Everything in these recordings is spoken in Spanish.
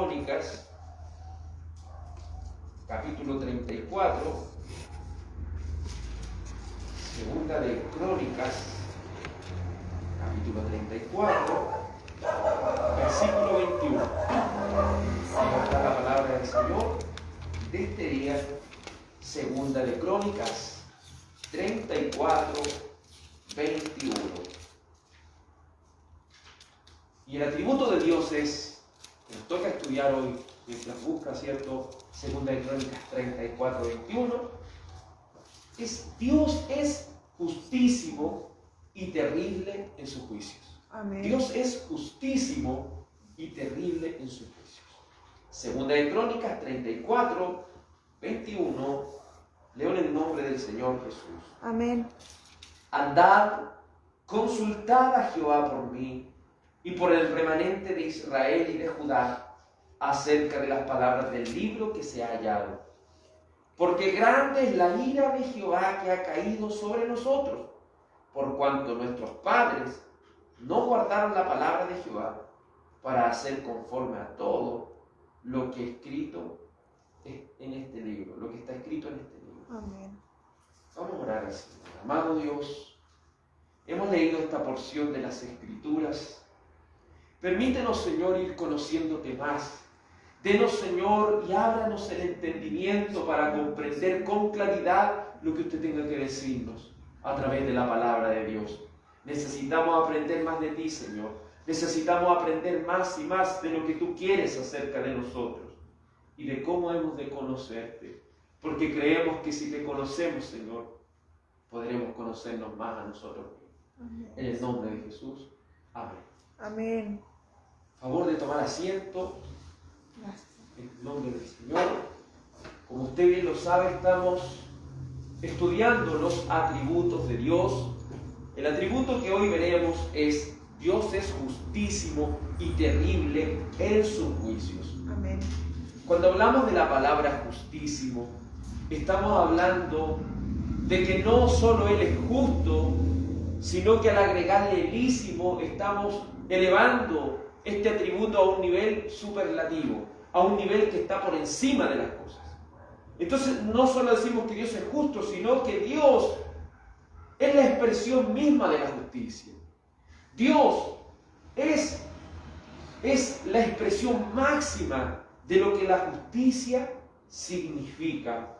Crónicas, capítulo 34. Segunda de Crónicas, capítulo 34, versículo 21. Ahí está la palabra del Señor de este día. Segunda de Crónicas, 34, 21. Y el atributo de Dios es, que nos toca estudiar hoy, mientras busca, ¿cierto? Segunda de Crónicas 34, 21. Dios es justísimo y terrible en sus juicios. Amén. Dios es justísimo y terrible en sus juicios. Segunda de Crónicas 34, 21. Leo en el nombre del Señor Jesús. Amén. Andad, consultad a Jehová por mí y por el remanente de Israel y de Judá acerca de las palabras del libro que se ha hallado. Porque grande es la ira de Jehová que ha caído sobre nosotros, por cuanto nuestros padres no guardaron la palabra de Jehová para hacer conforme a todo lo que escrito en este libro, lo que está escrito en este libro. Amén. Vamos a orar al Señor. Amado Dios, hemos leído esta porción de las Escrituras. Permítenos, Señor, ir conociéndote más. Denos, Señor, y ábranos el entendimiento para comprender con claridad lo que usted tenga que decirnos a través de la palabra de Dios. Necesitamos aprender más de ti, Señor. Necesitamos aprender más y más de lo que tú quieres acerca de nosotros y de cómo hemos de conocerte. Porque creemos que si te conocemos, Señor, podremos conocernos más a nosotros mismos. En el nombre de Jesús. Amén. Amén. Favor de tomar asiento. Gracias. En el nombre del Señor. Como usted bien lo sabe, estamos estudiando los atributos de Dios. El atributo que hoy veremos es: Dios es justísimo y terrible en sus juicios. Amén. Cuando hablamos de la palabra justísimo, estamos hablando de que no solo Él es justo, sino que al agregarle elísimo estamos elevando este atributo a un nivel superlativo, a un nivel que está por encima de las cosas. Entonces no solo decimos que Dios es justo, sino que Dios es la expresión misma de la justicia. Dios es la expresión máxima de lo que la justicia significa.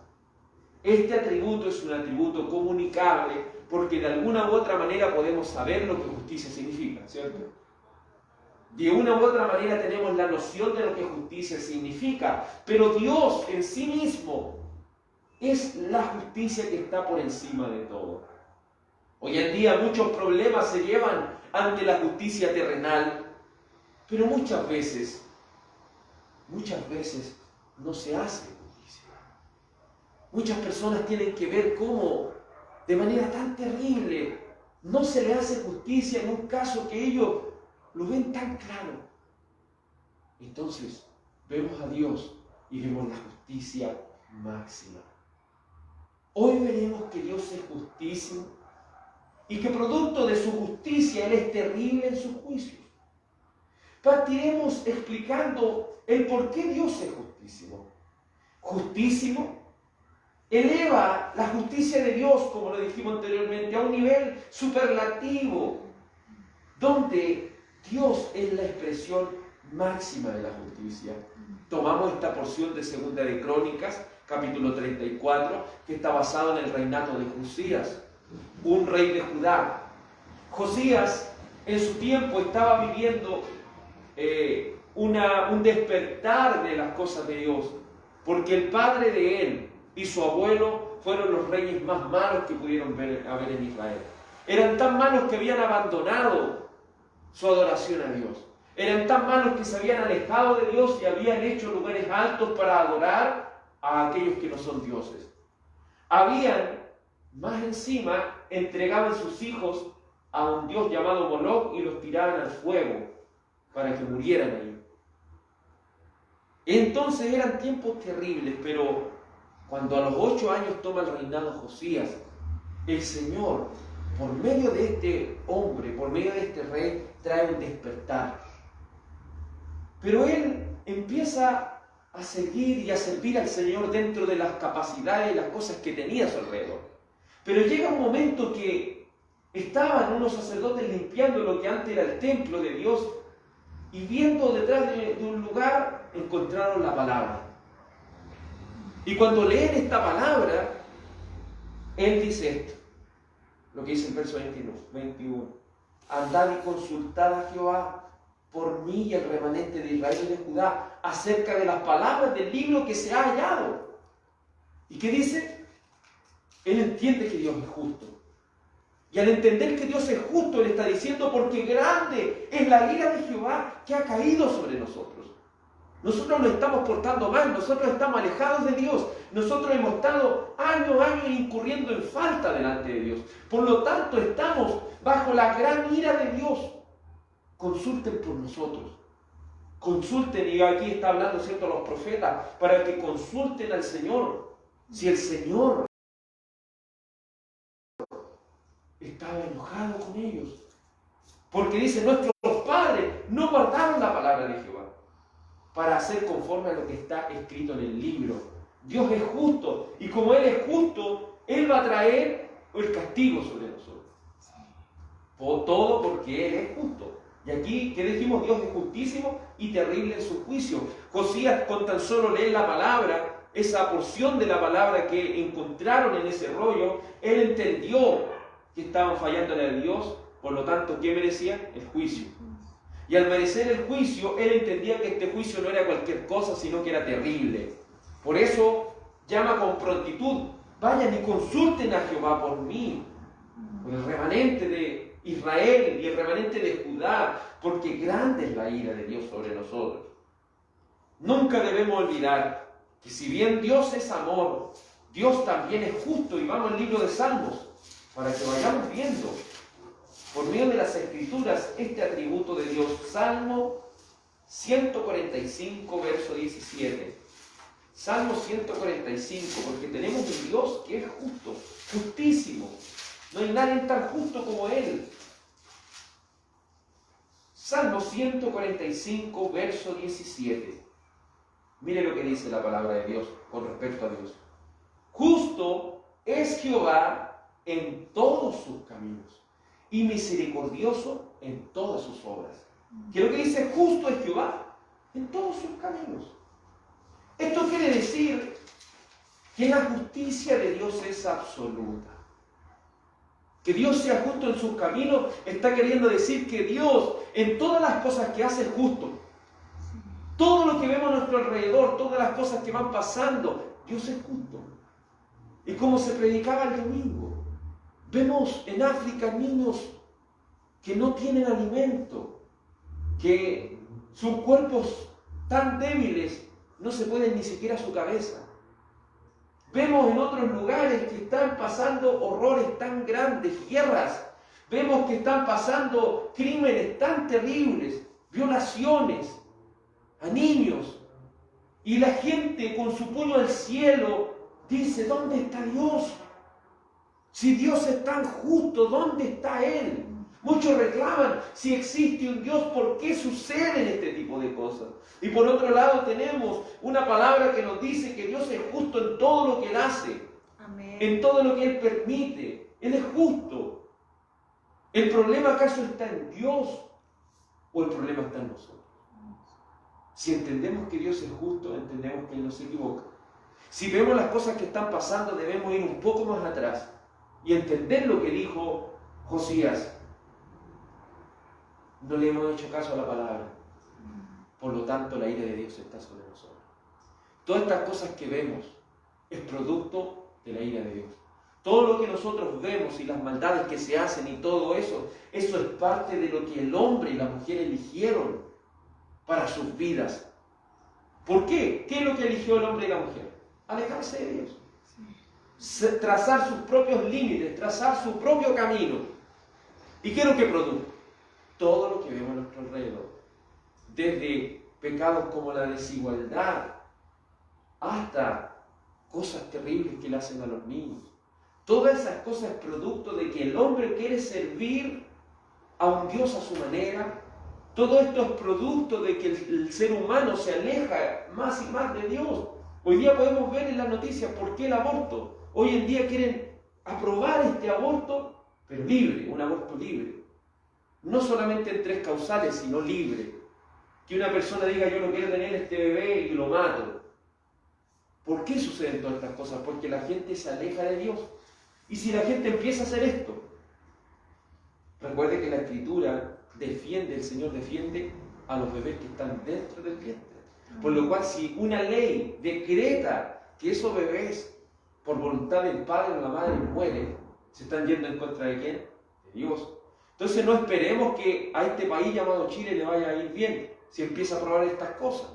Este atributo es un atributo comunicable porque de alguna u otra manera podemos saber lo que justicia significa, ¿cierto? De una u otra manera tenemos la noción de lo que justicia significa, pero Dios en sí mismo es la justicia que está por encima de todo. Hoy en día muchos problemas se llevan ante la justicia terrenal, pero muchas veces no se hace justicia. Muchas personas tienen que ver cómo de manera tan terrible no se le hace justicia en un caso que ellos lo ven tan claro. Entonces vemos a Dios y vemos la justicia máxima. Hoy veremos que Dios es justísimo y que producto de su justicia Él es terrible en sus juicios. Partiremos explicando el por qué Dios es justísimo. Justísimo eleva la justicia de Dios, como lo dijimos anteriormente, a un nivel superlativo, donde Dios es la expresión máxima de la justicia. Tomamos esta porción de Segunda de Crónicas, capítulo 34, que está basado en el reinado de Josías, un rey de Judá. Josías en su tiempo estaba viviendo un despertar de las cosas de Dios, porque el padre de él y su abuelo fueron los reyes más malos que pudieron haber en Israel. Eran tan malos que habían abandonado su adoración a Dios. Eran tan malos que se habían alejado de Dios y habían hecho lugares altos para adorar a aquellos que no son dioses. Más encima, entregaban sus hijos a un dios llamado Moloch y los tiraban al fuego para que murieran ahí. Entonces eran tiempos terribles, pero cuando a los 8 años toma el reinado Josías, el Señor, por medio de este hombre, por medio de este rey, trae un despertar. Pero él empieza a seguir y a servir al Señor dentro de las capacidades y las cosas que tenía a su alrededor. Pero llega un momento que estaban unos sacerdotes limpiando lo que antes era el templo de Dios y viendo detrás de un lugar encontraron la palabra. Y cuando leen esta palabra, él dice esto, lo que dice el verso 21. Andad y consultad a Jehová por mí y el remanente de Israel y de Judá acerca de las palabras del libro que se ha hallado. ¿Y qué dice? Él entiende que Dios es justo. Y al entender que Dios es justo, él está diciendo, porque grande es la ira de Jehová que ha caído sobre nosotros. Nosotros nos estamos portando mal, nosotros estamos alejados de Dios, nosotros hemos estado años incurriendo en falta delante de Dios. Por lo tanto, estamos bajo la gran ira de Dios. Consulten por nosotros. Consulten, y aquí está hablando, ¿cierto?, los profetas, para que consulten al Señor. Si el Señor estaba enojado con ellos. Porque dice, nuestros padres no guardaron la palabra de Jehová para hacer conforme a lo que está escrito en el libro. Dios es justo, y como Él es justo, Él va a traer el castigo sobre nosotros. Todo porque Él es justo. Y aquí, ¿qué dijimos? Dios es justísimo y terrible en su juicio. Josías, con tan solo leer la palabra, esa porción de la palabra que encontraron en ese rollo, él entendió que estaban fallándole a Dios, por lo tanto, ¿qué merecía? El juicio. Y al merecer el juicio, él entendía que este juicio no era cualquier cosa, sino que era terrible. Por eso, llama con prontitud, vayan y consulten a Jehová por mí, por el remanente de Israel y el remanente de Judá, porque grande es la ira de Dios sobre nosotros. Nunca debemos olvidar que si bien Dios es amor, Dios también es justo, y vamos al libro de Salmos, para que vayamos viendo por medio de las Escrituras este atributo de Dios. Salmo 145, verso 17. Salmo 145, porque tenemos un Dios que es justo, justísimo. No hay nadie tan justo como Él. Salmo 145, verso 17. Mire lo que dice la palabra de Dios con respecto a Dios. Justo es Jehová en todos sus caminos y misericordioso en todas sus obras. ¿Qué es lo que dice? Justo es Jehová en todos sus caminos. Esto quiere decir que la justicia de Dios es absoluta. Que Dios sea justo en sus caminos está queriendo decir que Dios en todas las cosas que hace es justo. Todo lo que vemos a nuestro alrededor, todas las cosas que van pasando, Dios es justo. Y como se predicaba el domingo, vemos en África niños que no tienen alimento, que sus cuerpos tan débiles no se pueden ni siquiera a su cabeza. Vemos en otros lugares que están pasando horrores tan grandes, guerras. Vemos que están pasando crímenes tan terribles, violaciones a niños. Y la gente con su puño al cielo dice, ¿dónde está Dios? Si Dios es tan justo, ¿dónde está Él? Muchos reclaman, si existe un Dios, ¿por qué suceden este tipo de cosas? Y por otro lado tenemos una palabra que nos dice que Dios es justo en todo lo que Él hace. Amén. En todo lo que Él permite. Él es justo. ¿El problema acaso está en Dios o el problema está en nosotros? Si entendemos que Dios es justo, entendemos que Él no se equivoca. Si vemos las cosas que están pasando, debemos ir un poco más atrás y entender lo que dijo Josías. No le hemos hecho caso a la palabra. Por lo tanto, la ira de Dios está sobre nosotros. Todas estas cosas que vemos es producto de la ira de Dios. Todo lo que nosotros vemos y las maldades que se hacen y todo eso, eso es parte de lo que el hombre y la mujer eligieron para sus vidas. ¿Por qué? ¿Qué es lo que eligió el hombre y la mujer? Alejarse de Dios. Trazar sus propios límites, trazar su propio camino. ¿Y qué es lo que produjo? Todo lo que vemos a nuestro alrededor. Desde pecados como la desigualdad hasta cosas terribles que le hacen a los niños. Todas esas cosas es producto de que el hombre quiere servir a un Dios a su manera Todo esto es producto de que el ser humano se aleja más y más de Dios. Hoy día podemos ver en las noticias por qué el aborto. Hoy en día quieren aprobar este aborto, pero libre, un aborto libre. No solamente en 3 causales, sino libre. Que una persona diga, yo no quiero tener este bebé y lo mato. ¿Por qué suceden todas estas cosas? Porque la gente se aleja de Dios. Y si la gente empieza a hacer esto, recuerde que la Escritura defiende, el Señor defiende a los bebés que están dentro del vientre. Por lo cual, si una ley decreta que esos bebés, por voluntad del padre o la madre, mueren, se están yendo en contra de ¿quién? De Dios. Entonces no esperemos que a este país llamado Chile le vaya a ir bien si empieza a aprobar estas cosas.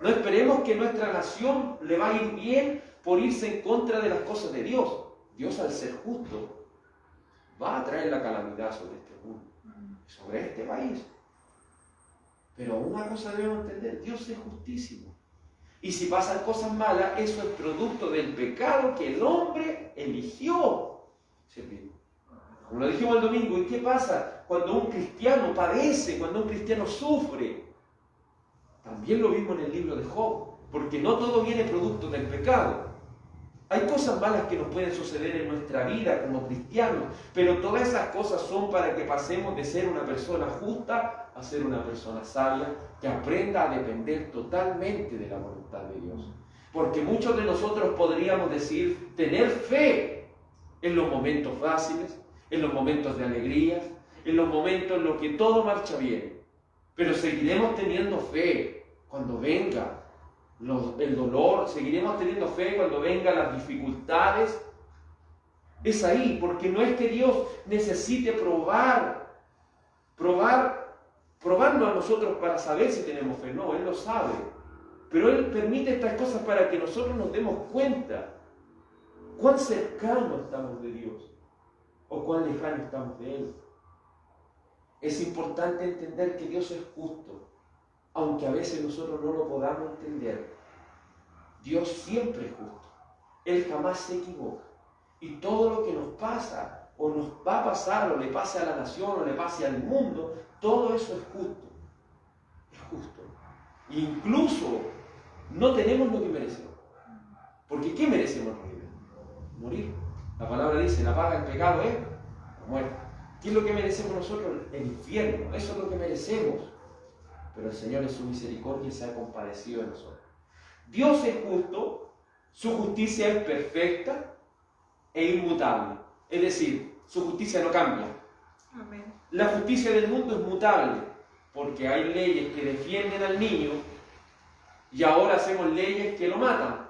No esperemos que nuestra nación le vaya a ir bien por irse en contra de las cosas de Dios. Dios, al ser justo, va a traer la calamidad sobre este mundo, sobre este país. Pero una cosa debemos entender, Dios es justísimo. Y si pasan cosas malas, eso es producto del pecado que el hombre eligió servir. Como lo dijimos el domingo, ¿y qué pasa cuando un cristiano padece, cuando un cristiano sufre? También lo vimos en el libro de Job, porque no todo viene producto del pecado. Hay cosas malas que nos pueden suceder en nuestra vida como cristianos, pero todas esas cosas son para que pasemos de ser una persona justa a ser una persona sabia, que aprenda a depender totalmente de la voluntad de Dios. Porque muchos de nosotros podríamos decir, tener fe en los momentos fáciles, en los momentos de alegría, en los momentos en los que todo marcha bien. Pero seguiremos teniendo fe cuando venga el dolor, seguiremos teniendo fe cuando vengan las dificultades. Es ahí, porque no es que Dios necesite probarnos a nosotros para saber si tenemos fe. No, Él lo sabe. Pero Él permite estas cosas para que nosotros nos demos cuenta cuán cercanos estamos de Dios o cuán lejanos estamos de Él. Es importante entender que Dios es justo, aunque a veces nosotros no lo podamos entender. Dios siempre es justo. Él jamás se equivoca. Y todo lo que nos pasa, o nos va a pasar, o le pase a la nación, o le pase al mundo, todo eso es justo. Es justo. E incluso no tenemos lo que merecemos. Porque ¿qué merecemos en realidad? Morir. La palabra dice, la paga del pecado es la muerte. ¿Qué es lo que merecemos nosotros? El infierno. Eso es lo que merecemos. Pero el Señor en su misericordia se ha compadecido de nosotros. Dios es justo, su justicia es perfecta e inmutable. Es decir, su justicia no cambia. Amén. La justicia del mundo es mutable, porque hay leyes que defienden al niño y ahora hacemos leyes que lo matan.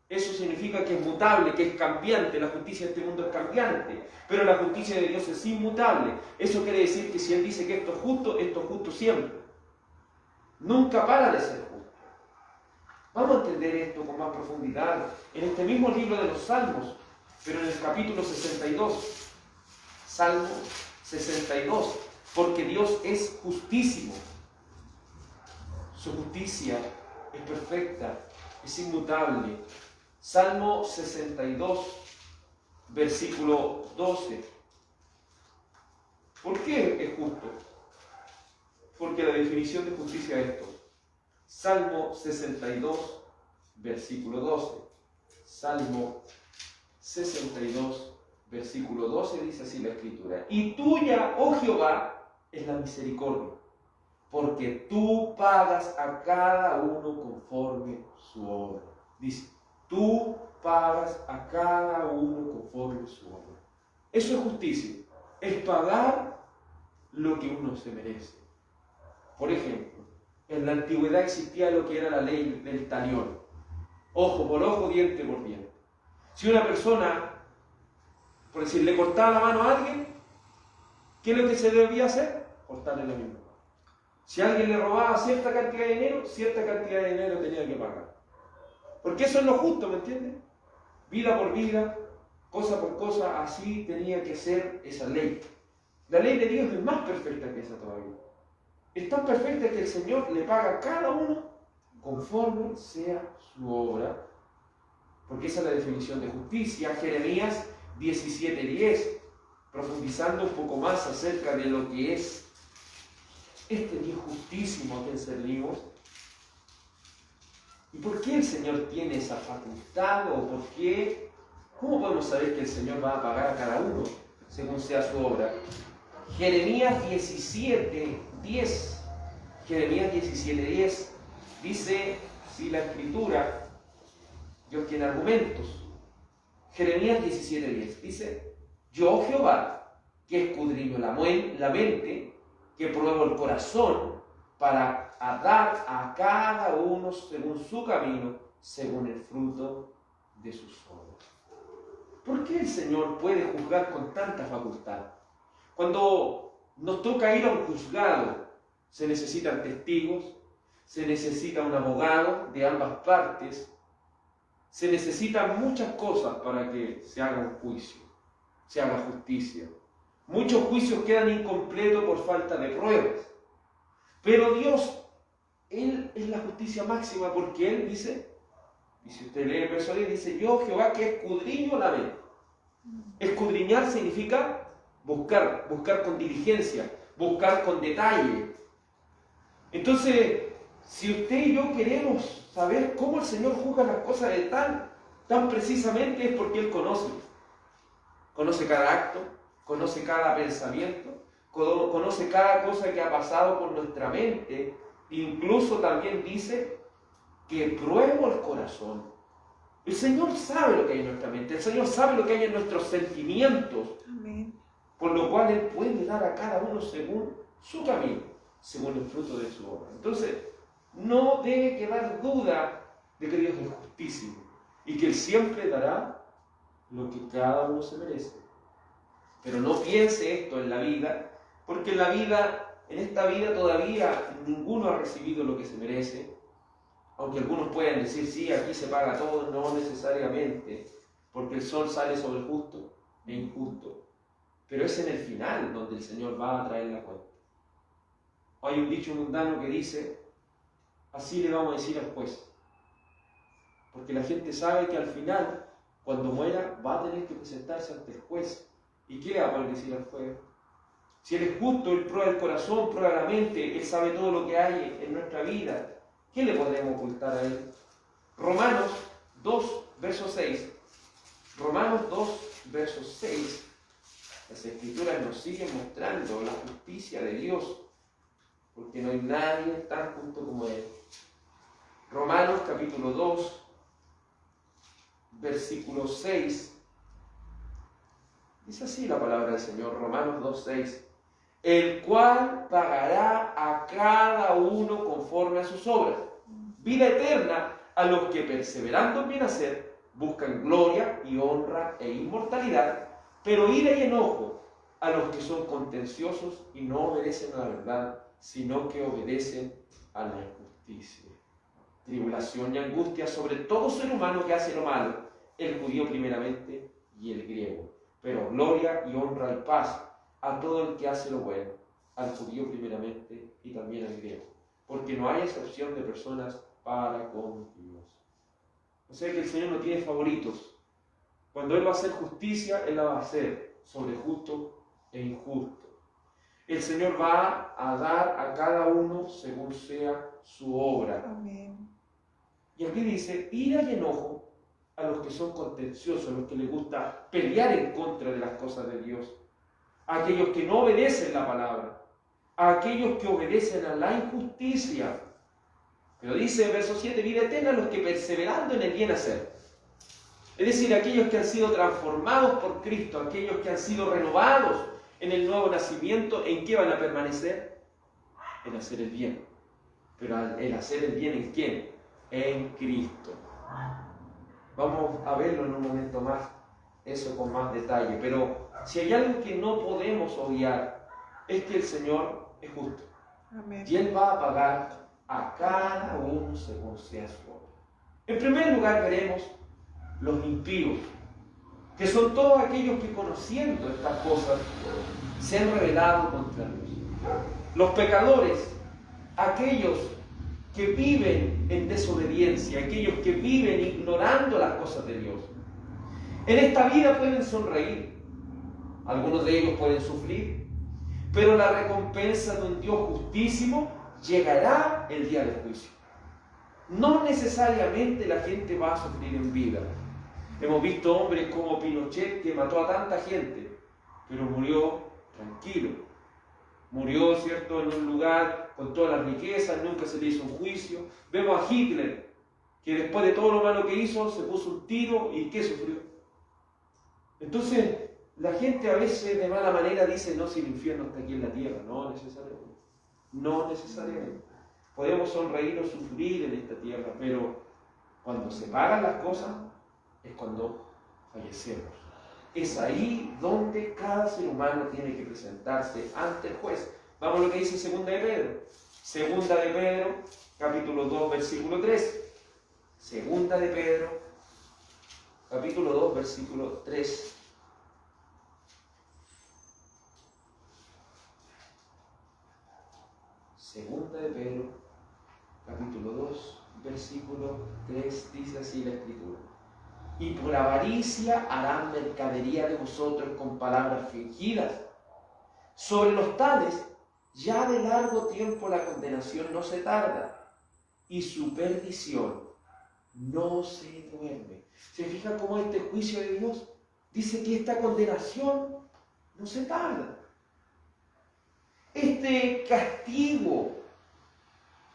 Eso significa que es mutable, que es cambiante. La justicia de este mundo es cambiante, pero la justicia de Dios es inmutable. Eso quiere decir que si Él dice que esto es justo siempre. Nunca para de ser justo. Vamos a entender esto con más profundidad en este mismo libro de los Salmos, pero en el capítulo 62. Salmo 62. Porque Dios es justísimo. Su justicia es perfecta, es inmutable. Salmo 62, versículo 12. ¿Por qué es justo? Porque la definición de justicia es esto. Salmo 62, versículo 12. Salmo 62, versículo 12 dice así la Escritura. Y tuya, oh Jehová, es la misericordia, porque tú pagas a cada uno conforme su obra. Dice, tú pagas a cada uno conforme su obra. Eso es justicia, es pagar lo que uno se merece. Por ejemplo, en la antigüedad existía lo que era la ley del talión. Ojo por ojo, diente por diente. Si una persona, por decir, le cortaba la mano a alguien, ¿qué es lo que se debía hacer? Cortarle la misma mano. Si alguien le robaba cierta cantidad de dinero, cierta cantidad de dinero tenía que pagar. Porque eso es lo justo, ¿me entiendes? Vida por vida, cosa por cosa, así tenía que ser esa ley. La ley de Dios es más perfecta que esa todavía. Es tan perfecta que el Señor le paga a cada uno conforme sea su obra. Porque esa es la definición de justicia. Jeremías 17:10, profundizando un poco más acerca de lo que es este Dios justísimo a quien servimos. ¿Y por qué el Señor tiene esa facultad? ¿O por qué? ¿Cómo podemos saber que el Señor va a pagar a cada uno según sea su obra? Jeremías 17:10. Jeremías 17:10 dice, si la Escritura, Dios tiene argumentos. Jeremías 17:10 dice, yo Jehová, que escudriño la mente, que pruebo el corazón, para dar a cada uno según su camino, según el fruto de sus obras. ¿Por qué el Señor puede juzgar con tanta facultad? Cuando nos toca ir a un juzgado, se necesitan testigos, se necesita un abogado de ambas partes, se necesitan muchas cosas para que se haga un juicio, se haga justicia. Muchos juicios quedan incompletos por falta de pruebas. Pero Dios, Él es la justicia máxima, porque Él dice, y si usted lee el verso 10, dice, yo Jehová que escudriño la mente. Escudriñar significa buscar con diligencia, buscar con detalle. Entonces, si usted y yo queremos saber cómo el Señor juzga las cosas de tan precisamente, es porque Él conoce cada acto, conoce cada pensamiento, conoce cada cosa que ha pasado por nuestra mente. Incluso también dice que pruebo el corazón. El Señor sabe lo que hay en nuestra mente, el Señor sabe lo que hay en nuestros sentimientos. Amén. Por lo cual Él puede dar a cada uno según su camino, según el fruto de su obra. Entonces, no debe quedar duda de que Dios es justísimo y que Él siempre dará lo que cada uno se merece. Pero no piense esto en la vida, porque en esta vida todavía ninguno ha recibido lo que se merece, aunque algunos puedan decir, sí, aquí se paga todo, no necesariamente, porque el sol sale sobre el justo e injusto. Pero es en el final donde el Señor va a traer la cuenta. Hay un dicho mundano que dice, así le vamos a decir al juez, porque la gente sabe que al final, cuando muera, va a tener que presentarse ante el juez. ¿Y qué le va a poder decir al juez? Si Él es justo, Él prueba el corazón, prueba la mente, Él sabe todo lo que hay en nuestra vida. ¿Qué le podemos ocultar a Él? Romanos 2, verso 6. Romanos 2, verso 6. Las Escrituras nos siguen mostrando la justicia de Dios, porque no hay nadie tan justo como Él. Romanos capítulo 2, versículo 6. Dice así la palabra del Señor, Romanos 2:6, el cual pagará a cada uno conforme a sus obras, vida eterna a los que perseverando en bien hacer, buscan gloria y honra e inmortalidad, pero ira y enojo a los que son contenciosos y no obedecen a la verdad, sino que obedecen a la injusticia. Tribulación y angustia sobre todo ser humano que hace lo malo, el judío primeramente y el griego. Pero gloria y honra y paz a todo el que hace lo bueno, al judío primeramente y también al griego, porque no hay excepción de personas para con Dios. O sea que el Señor no tiene favoritos. Cuando Él va a hacer justicia, Él la va a hacer sobre justo e injusto. El Señor va a dar a cada uno según sea su obra. Amén. Y aquí dice, ira y enojo a los que son contenciosos, a los que les gusta pelear en contra de las cosas de Dios, a aquellos que no obedecen la palabra, a aquellos que obedecen a la injusticia. Pero dice en verso 7, vida eterna a los que perseverando en el bien hacer. Es decir, aquellos que han sido transformados por Cristo, aquellos que han sido renovados en el nuevo nacimiento, ¿en qué van a permanecer? En hacer el bien. Pero el hacer el bien, ¿en quién? En Cristo. Vamos a verlo en un momento más, eso con más detalle. Pero si hay algo que no podemos obviar, es que el Señor es justo. Amén. Y Él va a pagar a cada uno según sea su obra. En primer lugar veremos los impíos, que son todos aquellos que conociendo estas cosas se han rebelado contra Dios. Los pecadores, aquellos que viven en desobediencia, aquellos que viven ignorando las cosas de Dios. En esta vida pueden sonreír, algunos de ellos pueden sufrir, pero la recompensa de un Dios justísimo llegará el día del juicio. No necesariamente la gente va a sufrir en vida. Hemos visto hombres como Pinochet que mató a tanta gente, pero murió tranquilo. Murió, ¿cierto?, en un lugar con todas las riquezas, nunca se le hizo un juicio. Vemos a Hitler, que después de todo lo malo que hizo, se puso un tiro y ¿qué sufrió? Entonces, la gente a veces de mala manera dice, no, si el infierno está aquí en la tierra. No necesariamente. No necesariamente. Podemos sonreír o sufrir en esta tierra, pero cuando se pagan las cosas es cuando fallecemos. Es ahí donde cada ser humano tiene que presentarse ante el juez. Vamos a lo que dice Segunda de Pedro. Segunda de Pedro, capítulo 2, versículo 3. Segunda de Pedro, capítulo 2, versículo 3. Segunda de Pedro, capítulo 2, versículo 3, dice así la Escritura. Y por avaricia harán mercadería de vosotros con palabras fingidas. Sobre los tales, ya de largo tiempo la condenación no se tarda, y su perdición no se duerme. ¿Se fija cómo este juicio de Dios dice que esta condenación no se tarda? Este castigo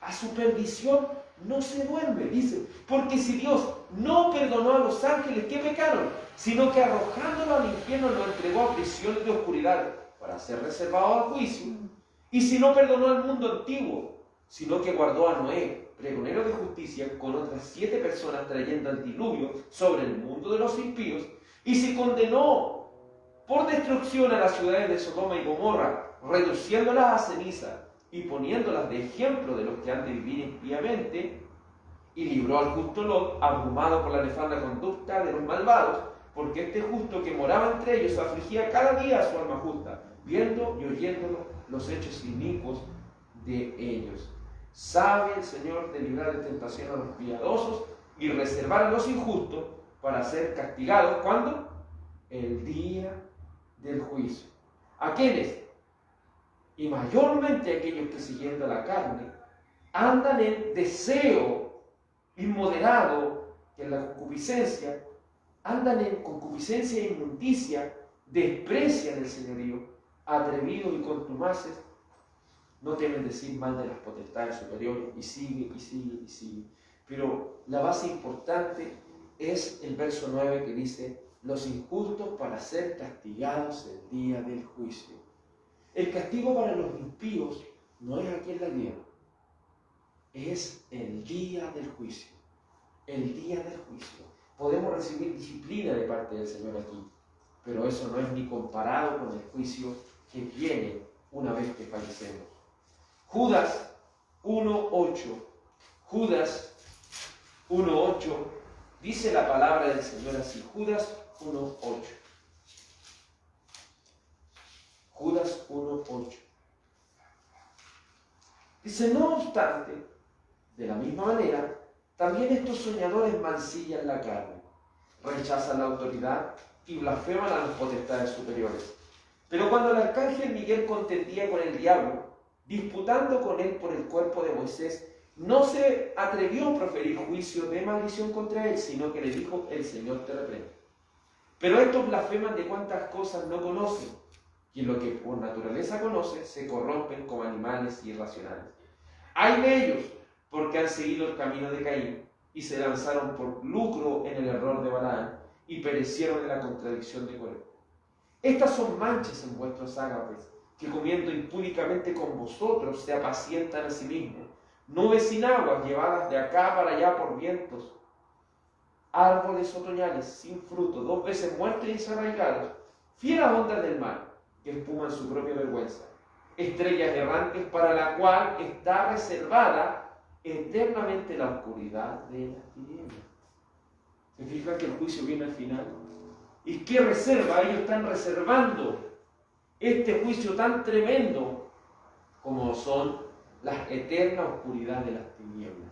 a su perdición no se duerme, dice, porque si Dios no perdonó a los ángeles que pecaron, sino que arrojándolo al infierno lo entregó a prisiones de oscuridad para ser reservado al juicio, y si no perdonó al mundo antiguo, sino que guardó a Noé, pregonero de justicia, con otras 7 personas trayendo el diluvio sobre el mundo de los impíos, y si condenó por destrucción a las ciudades de Sodoma y Gomorra, reduciéndolas a ceniza y poniéndolas de ejemplo de los que han de vivir impíamente, y libró al justo Lot, abrumado por la nefanda conducta de los malvados, porque este justo que moraba entre ellos afligía cada día a su alma justa, viendo y oyéndolo los hechos inicuos de ellos. Sabe el Señor de librar de tentación a los piadosos y reservar a los injustos para ser castigados, ¿cuándo? El día del juicio. ¿A quiénes? Y mayormente aquellos que siguiendo la carne andan en deseo inmoderado, que en la concupiscencia, andan en concupiscencia e inmundicia, desprecian el señorío, atrevidos y contumaces, no temen decir mal de las potestades superiores, y sigue, y sigue, y sigue. Pero la base importante es el verso 9 que dice, los injustos para ser castigados el día del juicio. El castigo para los impíos no es aquí en la tierra, es el día del juicio. El día del juicio. Podemos recibir disciplina de parte del Señor aquí, pero eso no es ni comparado con el juicio que viene una vez que fallecemos. Judas 1:8. Judas 1:8 dice la palabra del Señor así. Judas 1:8. Judas 1:8. Dice, no obstante, de la misma manera, también estos soñadores mancillan la carne, rechazan la autoridad y blasfeman a las potestades superiores. Pero cuando el arcángel Miguel contendía con el diablo, disputando con él por el cuerpo de Moisés, no se atrevió a proferir juicio de maldición contra él, sino que le dijo, el Señor te reprende. Pero estos blasfeman de cuantas cosas no conocen, y en lo que por naturaleza conoce, se corrompen como animales irracionales. Hay de ellos, porque han seguido el camino de Caín, y se lanzaron por lucro en el error de Balaam, y perecieron en la contradicción de Coré. Estas son manchas en vuestros ágapes, que comiendo impúdicamente con vosotros se apacientan a sí mismos, nubes sin aguas llevadas de acá para allá por vientos, árboles otoñales sin fruto, 2 veces muertos y desarraigados, fieras ondas del mar, que espuman su propia vergüenza, estrellas errantes para la cual está reservada eternamente la oscuridad de las tinieblas. ¿Se fijan que el juicio viene al final? ¿Y qué reserva? Ellos están reservando este juicio tan tremendo como son la eterna oscuridad de las tinieblas.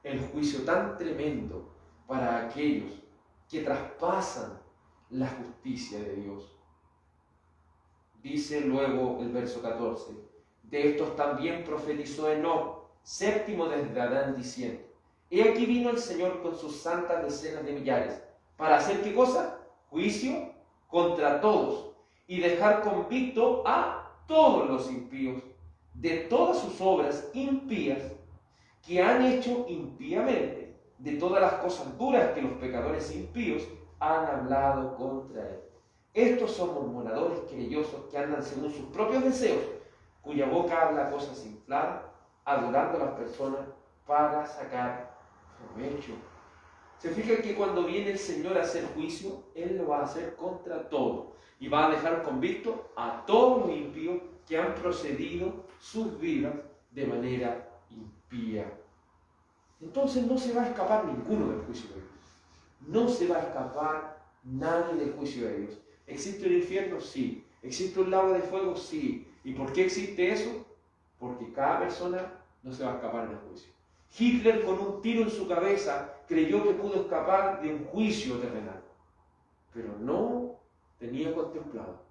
El juicio tan tremendo para aquellos que traspasan la justicia de Dios. Dice luego el verso 14, de estos también profetizó Enoc, séptimo desde Adán, diciendo, he aquí vino el Señor con sus santas decenas de millares, para hacer ¿qué cosa? Juicio contra todos, y dejar convicto a todos los impíos, de todas sus obras impías que han hecho impíamente, de todas las cosas duras que los pecadores impíos han hablado contra él. Estos son murmuradores querellosos que andan según sus propios deseos, cuya boca habla cosas infladas, adorando a las personas para sacar provecho. Se fija que cuando viene el Señor a hacer juicio, Él lo va a hacer contra todo y va a dejar convicto a todos los impíos que han procedido sus vidas de manera impía. Entonces no se va a escapar ninguno del juicio de Dios. No se va a escapar nadie del juicio de Dios. ¿Existe un infierno? Sí. ¿Existe un lago de fuego? Sí. ¿Y por qué existe eso? Porque cada persona no se va a escapar del juicio. Hitler, con un tiro en su cabeza, creyó que pudo escapar de un juicio terrenal, pero no tenía contemplado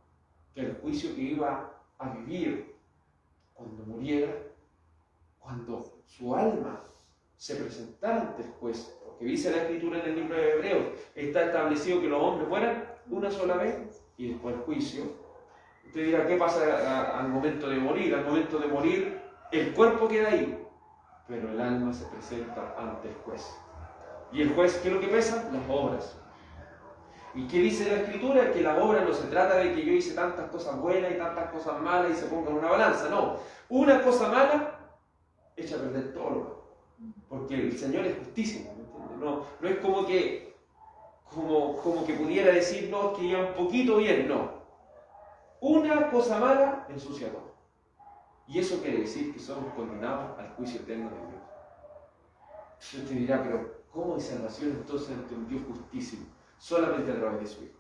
que el juicio que iba a vivir cuando muriera, cuando su alma se presentara ante el juez, porque dice la Escritura en el libro de Hebreos, está establecido que los hombres mueran una sola vez y después el juicio. Usted dirá, ¿qué pasa al momento de morir? Al momento de morir, el cuerpo queda ahí, pero el alma se presenta ante el juez. ¿Y el juez qué es lo que pesa? Las obras. ¿Y qué dice la Escritura? Que la obra no se trata de que yo hice tantas cosas buenas y tantas cosas malas y se ponga en una balanza. No, una cosa mala echa a perder todo lo malo. Porque el Señor es justicia, ¿me entiendes? No es como que pudiera decir, no, que ya un poquito bien, no. Una cosa mala ensucia todo. Y eso quiere decir que somos condenados al juicio eterno de Dios. Usted dirá, pero ¿cómo hay salvación entonces ante un Dios justísimo? Solamente a través de su Hijo.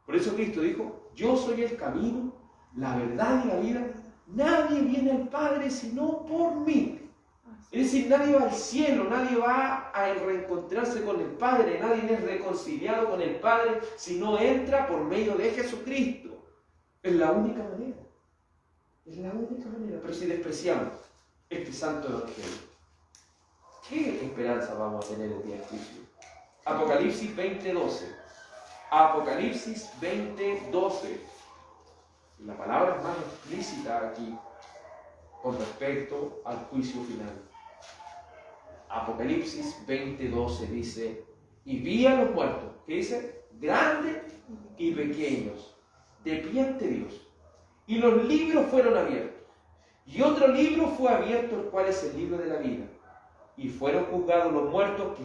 Por eso Cristo dijo, yo soy el camino, la verdad y la vida. Nadie viene al Padre sino por mí. Es decir, nadie va al cielo, nadie va a reencontrarse con el Padre, nadie es reconciliado con el Padre si no entra por medio de Jesucristo. Es la única manera. Es la única manera. Pero si despreciamos este santo evangelio, ¿qué esperanza vamos a tener el día del juicio? Apocalipsis 20:12. Apocalipsis 20:12. La palabra es más explícita aquí con respecto al juicio final. Apocalipsis 20:12 dice, y vi a los muertos, ¿qué dice? Grandes y pequeños, de pie ante Dios. Y los libros fueron abiertos. Y otro libro fue abierto, el cual es el libro de la vida. Y fueron juzgados los muertos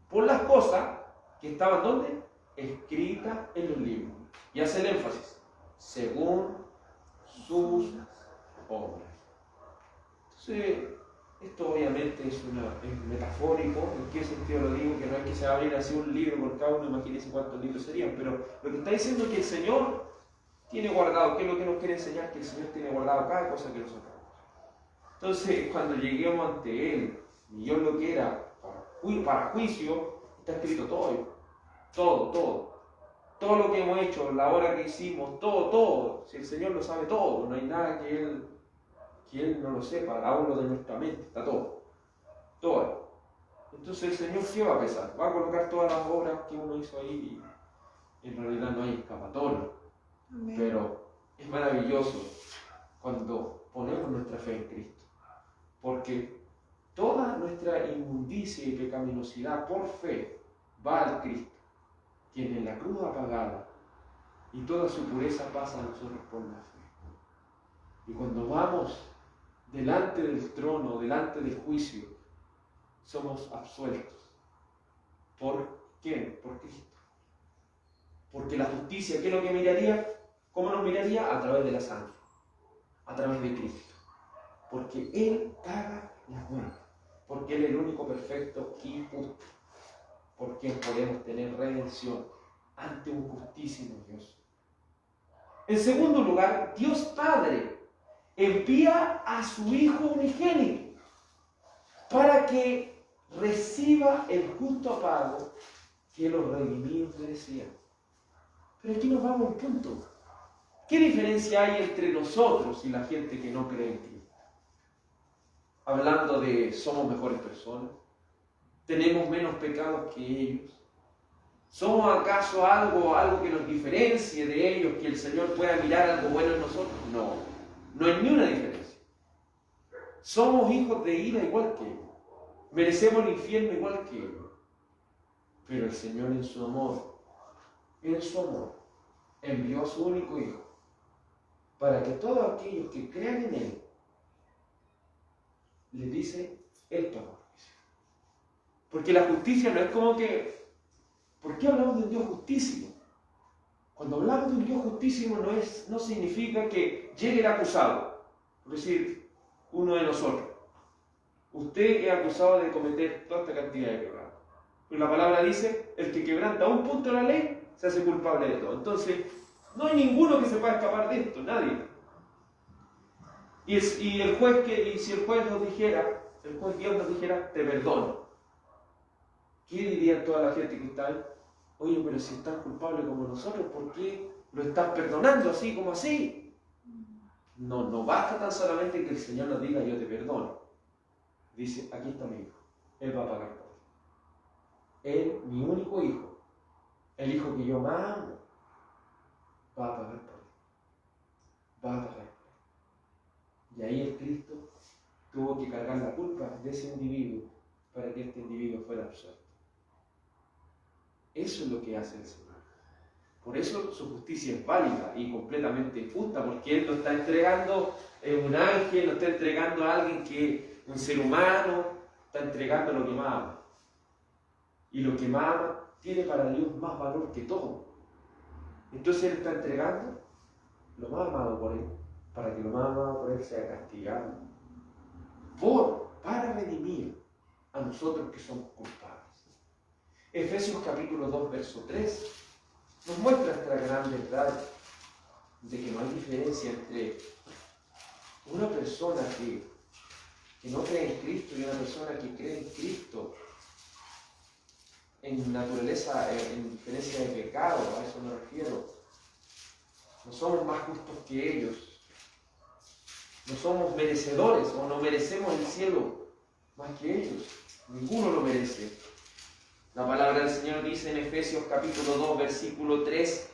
por las cosas que estaban, ¿dónde? Escritas en los libros. Y hace el énfasis, según sus obras. Entonces, esto obviamente es metafórico. ¿En qué sentido lo digo? Que no es que se va a abrir así un libro por cada uno, imagínense cuántos libros serían. Pero lo que está diciendo es que el Señor tiene guardado, ¿qué es lo que nos quiere enseñar? Que el Señor tiene guardado cada cosa que nosotros hagamos. Entonces, cuando lleguemos ante Él, y Dios lo quiera, para juicio, está escrito todo. Todo lo que hemos hecho, la hora que hicimos, todo. Si el Señor lo sabe todo, no hay nada que Él no lo sepa, aún lo de nuestra mente, está todo. Entonces el Señor, ¿qué va a pesar? Va a colocar todas las obras que uno hizo ahí y en realidad no hay escapatoria. Amén. Pero es maravilloso cuando ponemos nuestra fe en Cristo, porque toda nuestra inmundicia y pecaminosidad por fe va al Cristo, quien en la cruz apagada, y toda su pureza pasa a nosotros por la fe. Y cuando vamos delante del trono, delante del juicio, somos absueltos. ¿Por quién? Por Cristo. Porque la justicia, ¿qué es lo que miraría? ¿Cómo nos miraría? A través de la sangre, a través de Cristo. Porque Él paga la cuenta. Porque Él es el único perfecto y justo. Por quien podemos tener redención ante un justísimo Dios. En segundo lugar, Dios Padre envía a su Hijo unigénito para que reciba el justo pago que los redimidos merecían. Pero aquí nos vamos a un punto. ¿Qué diferencia hay entre nosotros y la gente que no cree en Cristo? Hablando de somos mejores personas, tenemos menos pecados que ellos. ¿Somos acaso algo que nos diferencie de ellos, que el Señor pueda mirar algo bueno en nosotros? No, no hay ni una diferencia. Somos hijos de ira igual que ellos. Merecemos el infierno igual que ellos. Pero el Señor en su amor, envió a su único Hijo para que todos aquellos que crean en Él, le dice, Él pagó. Porque la justicia no es como que, ¿por qué hablamos de un Dios justísimo? Cuando hablamos de un Dios justísimo no significa que llegue el acusado, es decir, uno de nosotros. Usted es acusado de cometer toda esta cantidad de pecados. Pero la palabra dice, el que quebranta un punto de la ley, se hace culpable de todo. Entonces, no hay ninguno que se pueda escapar de esto, nadie. Y si el juez nos dijera, el juez Dios nos dijera, te perdono. ¿Qué diría toda la gente que está ahí? Oye, pero si es tan culpable como nosotros, ¿por qué lo estás perdonando así como así? No basta tan solamente que el Señor nos diga, yo te perdono. Dice, aquí está mi hijo, Él va a pagar por él. Él, mi único hijo, el hijo que yo más amo, va a pagar por él. Va a pagar por él. Y ahí el Cristo tuvo que cargar la culpa de ese individuo para que este individuo fuera absuelto. Eso es lo que hace el Señor. Por eso su justicia es válida y completamente justa, porque Él no está entregando un ángel, no está entregando a alguien que un ser humano, está entregando lo que más ama. Y lo que más ama tiene para Dios más valor que todo. Entonces Él está entregando lo más amado por Él, para que lo más amado por Él sea castigado, para redimir a nosotros que somos culpables. Efesios capítulo 2, verso 3, nos muestra esta gran verdad de que no hay diferencia entre una persona que no cree en Cristo y una persona que cree en Cristo en naturaleza, en diferencia de pecado, a eso me refiero. No somos más justos que ellos. No somos merecedores o no merecemos el cielo más que ellos. Ninguno lo merece. La palabra del Señor dice en Efesios capítulo 2, versículo 3,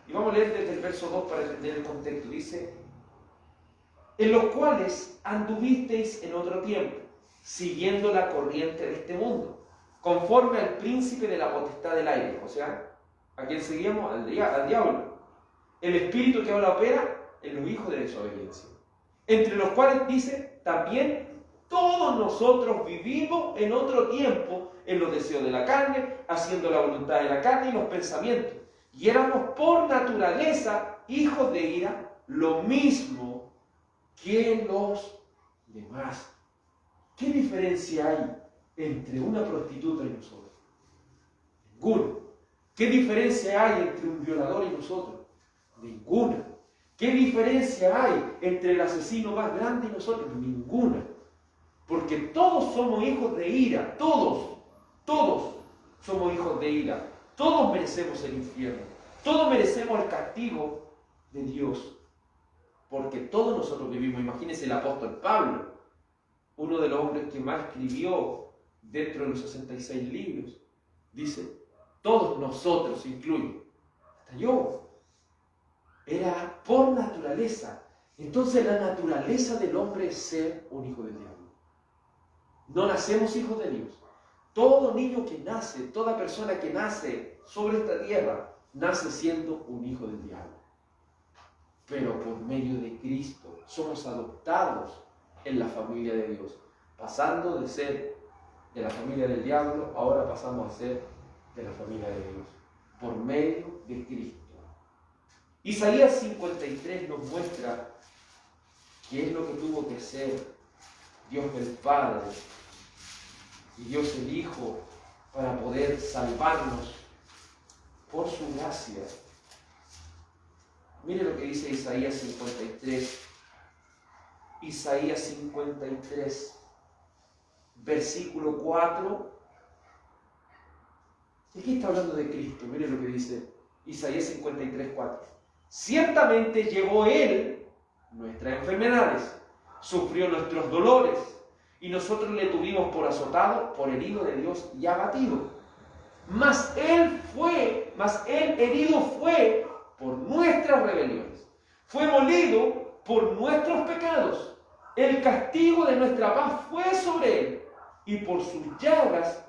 y vamos a leer desde el verso 2 para entender el contexto. Dice, en los cuales anduvisteis en otro tiempo, siguiendo la corriente de este mundo, conforme al príncipe de la potestad del aire. O sea, ¿a quién seguimos? Al diablo. El espíritu que ahora opera en los hijos de desobediencia. Entre los cuales dice, también todos nosotros vivimos en otro tiempo en los deseos de la carne, haciendo la voluntad de la carne y los pensamientos. Y éramos por naturaleza hijos de ira, lo mismo que los demás. ¿Qué diferencia hay entre una prostituta y nosotros? Ninguna. ¿Qué diferencia hay entre un violador y nosotros? Ninguna. ¿Qué diferencia hay entre el asesino más grande y nosotros? Ninguna. Porque todos somos hijos de ira, todos somos hijos de ira, todos merecemos el infierno, todos merecemos el castigo de Dios, porque todos nosotros vivimos. Imagínense el apóstol Pablo, uno de los hombres que más escribió dentro de los 66 libros, dice, todos nosotros incluyen, hasta yo, era por naturaleza. Entonces la naturaleza del hombre es ser un hijo del diablo. No nacemos hijos de Dios. Todo niño que nace, toda persona que nace sobre esta tierra, nace siendo un hijo del diablo. Pero por medio de Cristo somos adoptados en la familia de Dios. Pasando de ser de la familia del diablo, ahora pasamos a ser de la familia de Dios. Por medio de Cristo. Isaías 53 nos muestra qué es lo que tuvo que hacer Dios el Padre y Dios el Hijo para poder salvarnos por su gracia. Mire lo que dice Isaías 53. Isaías 53, versículo 4. Aquí está hablando de Cristo. Mire lo que dice Isaías 53, 4. Ciertamente llevó Él nuestras enfermedades, sufrió nuestros dolores, y nosotros le tuvimos por azotado, por herido de Dios y abatido. Mas Él herido fue por nuestras rebeliones, fue molido por nuestros pecados. El castigo de nuestra paz fue sobre Él, y por sus llagas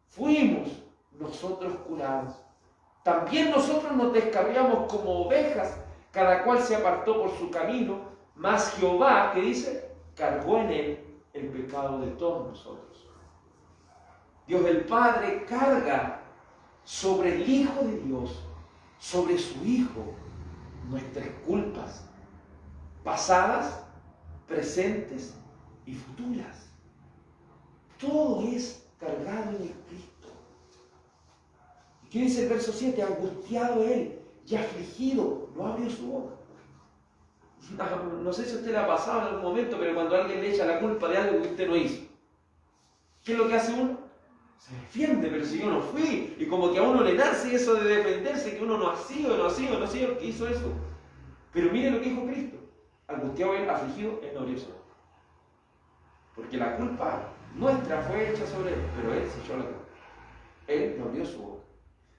fuimos nosotros curados. También nosotros nos descarriamos como ovejas, cada cual se apartó por su camino, mas Jehová, ¿qué dice? Cargó en Él el pecado de todos nosotros. Dios el Padre carga sobre el Hijo de Dios, sobre su Hijo, nuestras culpas, pasadas, presentes y futuras. Todo es cargado en el Cristo. ¿Y qué dice el verso 7? Angustiado Él y afligido, no abrió su boca. No sé si a usted le ha pasado en algún momento, pero cuando alguien le echa la culpa de algo que usted no hizo, ¿qué es lo que hace uno? Se defiende, pero si yo no fui, y como que a uno le nace eso de defenderse, que uno no ha sido el que hizo eso. Pero mire lo que dijo Cristo: angustiado Él, afligido, Él no abrió su boca. Porque la culpa nuestra fue hecha sobre Él, pero Él se echó la culpa. Él no abrió su boca.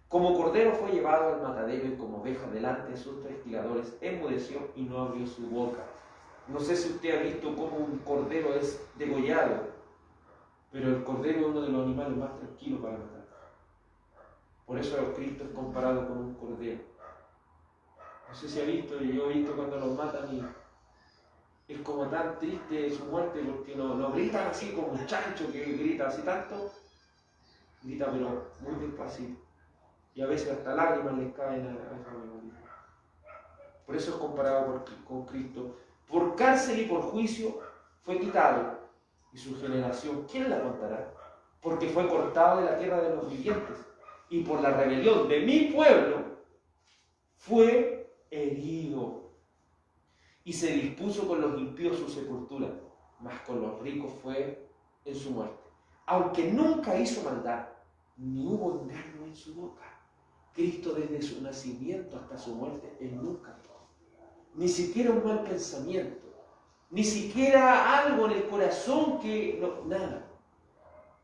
Como cordero fue llevado al matadero, y como oveja delante de sus trasquiladores enmudeció y no abrió su boca. No sé si usted ha visto cómo un cordero es degollado, pero el cordero es uno de los animales más tranquilos para matar. Por eso Cristo es comparado con un cordero. No sé si ha visto, yo he visto cuando los matan y es como tan triste su muerte, porque no gritan así como un chancho que grita así tanto, grita pero muy despacito. Y a veces hasta lágrimas les caen a esa memoria. Por eso es comparado con Cristo. Por cárcel y por juicio fue quitado, y su generación, ¿quién la contará? Porque fue cortado de la tierra de los vivientes, y por la rebelión de mi pueblo fue herido. Y se dispuso con los impíos su sepultura, mas con los ricos fue en su muerte. Aunque nunca hizo maldad, ni hubo engaño en su boca. Cristo, desde su nacimiento hasta su muerte, Él nunca actuó. Ni siquiera un mal pensamiento, ni siquiera algo en el corazón nada.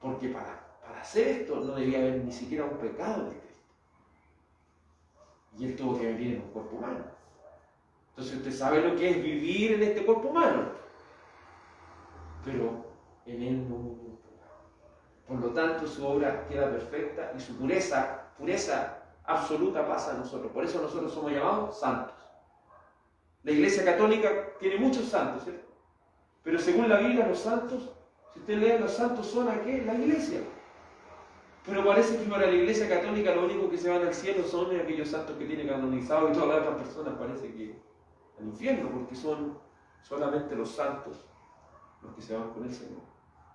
Porque para hacer esto no debía haber ni siquiera un pecado de Cristo. Y Él tuvo que vivir en un cuerpo humano. Entonces usted sabe lo que es vivir en este cuerpo humano. Pero en Él no hubo pecado. Por lo tanto, su obra queda perfecta y su pureza absoluta pasa a nosotros. Por eso nosotros somos llamados santos. La Iglesia Católica tiene muchos santos, ¿cierto? Pero según la Biblia, los santos, si usted lee, los santos son ¿qué? La Iglesia. Pero parece que para la Iglesia Católica lo único que se van al cielo son aquellos santos que tiene canonizados, y todas las otras personas parece que al infierno, porque son solamente los santos los que se van con el Señor.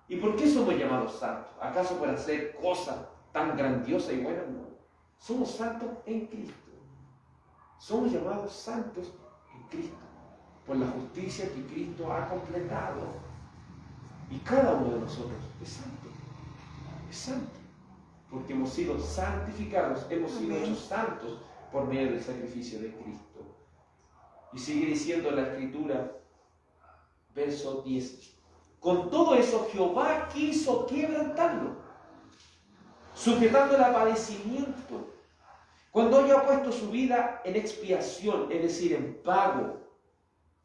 ¿Y por qué somos llamados santos? ¿Acaso por hacer cosas tan grandiosas y buenas? No. Somos santos en Cristo. Somos llamados santos en Cristo, por la justicia que Cristo ha completado. Y cada uno de nosotros es santo. Es santo. Porque hemos sido santificados, hemos sido hechos santos por medio del sacrificio de Cristo. Y sigue diciendo la Escritura, verso 10. Con todo eso Jehová quiso quebrantarlo, sujetándole a padecimiento. Cuando haya puesto su vida en expiación, es decir, en pago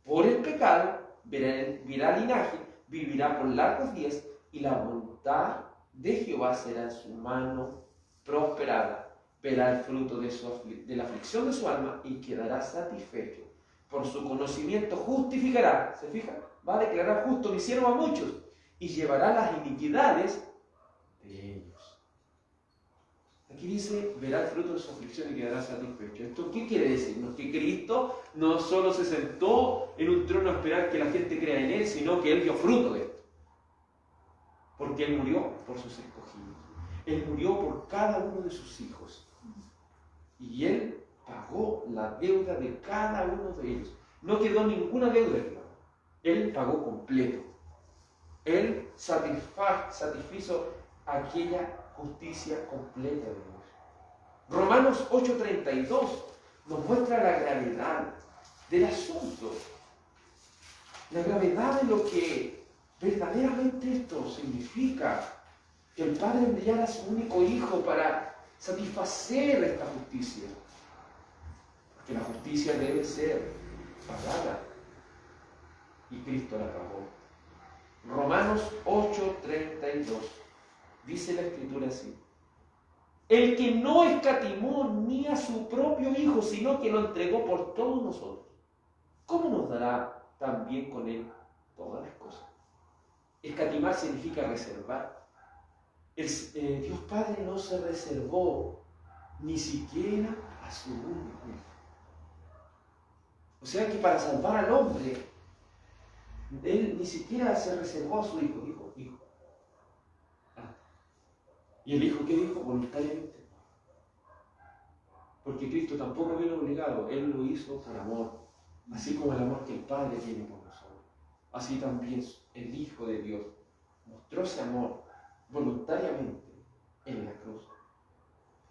por el pecado, verá linaje, vivirá por largos días, y la voluntad de Jehová será en su mano prosperada. Verá el fruto de la aflicción de su alma y quedará satisfecho. Por su conocimiento justificará, ¿se fija? Va a declarar justo mi siervo a muchos, y llevará las iniquidades de ellos. Aquí dice, verá el fruto de su aflicción y quedará satisfecho. ¿Esto qué quiere decirnos? Que Cristo no solo se sentó en un trono a esperar que la gente crea en Él, sino que Él dio fruto de esto. Porque Él murió por sus escogidos. Él murió por cada uno de sus hijos. Y Él pagó la deuda de cada uno de ellos. No quedó ninguna deuda, hermano. Él pagó completo. Él satisfizo aquella justicia completa de Dios. Romanos 8:32 nos muestra la gravedad del asunto, la gravedad de lo que verdaderamente esto significa, que el Padre enviara a su único Hijo para satisfacer esta justicia, porque la justicia debe ser pagada, y Cristo la pagó. Romanos 8:32 dice la Escritura así: el que no escatimó ni a su propio Hijo, sino que lo entregó por todos nosotros, ¿cómo nos dará también con él todas las cosas? Escatimar significa reservar. Dios Padre no se reservó ni siquiera a su único Hijo. O sea que para salvar al hombre, Él ni siquiera se reservó a su Hijo. Dijo, Hijo. ¿Y el Hijo qué dijo? Voluntariamente. Porque Cristo tampoco vino obligado, Él lo hizo por amor. Así como el amor que el Padre tiene por nosotros. Así también el Hijo de Dios mostró ese amor voluntariamente en la cruz.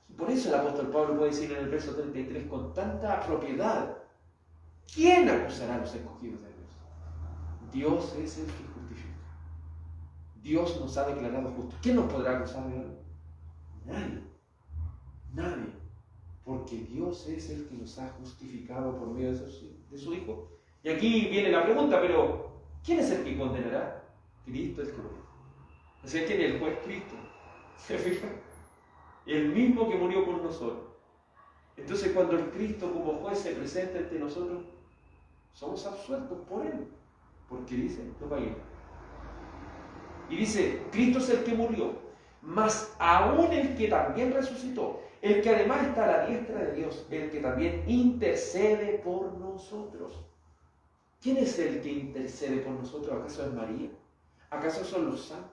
Y por eso el apóstol Pablo puede decir en el verso 33 con tanta propiedad: ¿quién acusará a los escogidos de Dios? Dios es el que justifica. Dios nos ha declarado justos. ¿Quién nos podrá acusar de algo? Nadie. Nadie. Porque Dios es el que nos ha justificado por medio de su Hijo. Y aquí viene la pregunta, pero ¿quién es el que condenará? Cristo es el que murió. O sea, ¿quién es el juez? Cristo. ¿Se fijan? El mismo que murió por nosotros. Entonces, cuando el Cristo como juez se presenta ante nosotros, somos absueltos por Él. Porque dice, no pagué. Y dice, Cristo es el que murió, mas aún el que también resucitó, el que además está a la diestra de Dios, el que también intercede por nosotros. ¿Quién es el que intercede por nosotros? ¿Acaso es María? ¿Acaso son los santos?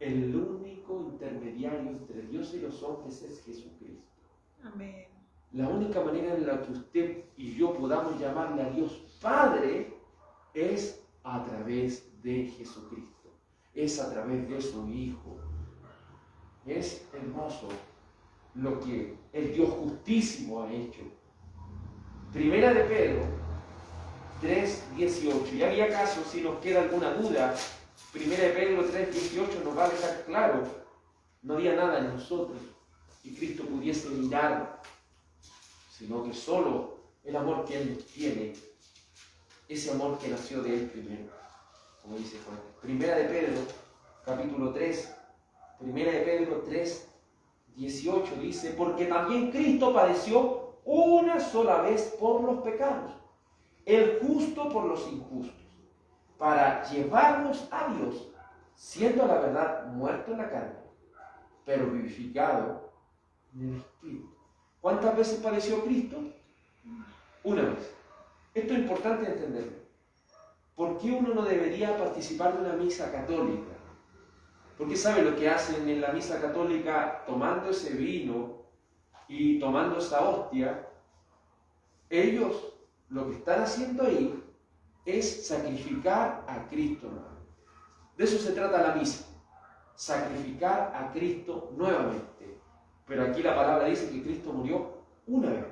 El único intermediario entre Dios y los hombres es Jesucristo. Amén. La única manera en la que usted y yo podamos llamarle a Dios Padre es a través de Jesucristo. Es a través de su Hijo. Es hermoso lo que el Dios justísimo ha hecho. Primera de Pedro 3:18. Y había caso, si nos queda alguna duda, Primera de Pedro 3:18 nos va a dejar claro, no había nada en nosotros que Cristo pudiese mirar, sino que solo el amor que Él nos tiene, ese amor que nació de Él primero, como dice Juan. Primera de Pedro, capítulo 3, Primera de Pedro 3:18 dice, porque también Cristo padeció una sola vez por los pecados, el justo por los injustos, para llevarnos a Dios, siendo la verdad muerto en la carne, pero vivificado en el Espíritu. ¿Cuántas veces padeció Cristo? Una vez. Esto es importante entenderlo. ¿Por qué uno no debería participar de una misa católica? Porque ¿sabe lo que hacen en la misa católica tomando ese vino y tomando esa hostia? Ellos lo que están haciendo ahí es sacrificar a Cristo nuevamente. De eso se trata la misa. Sacrificar a Cristo nuevamente. Pero aquí la palabra dice que Cristo murió una vez.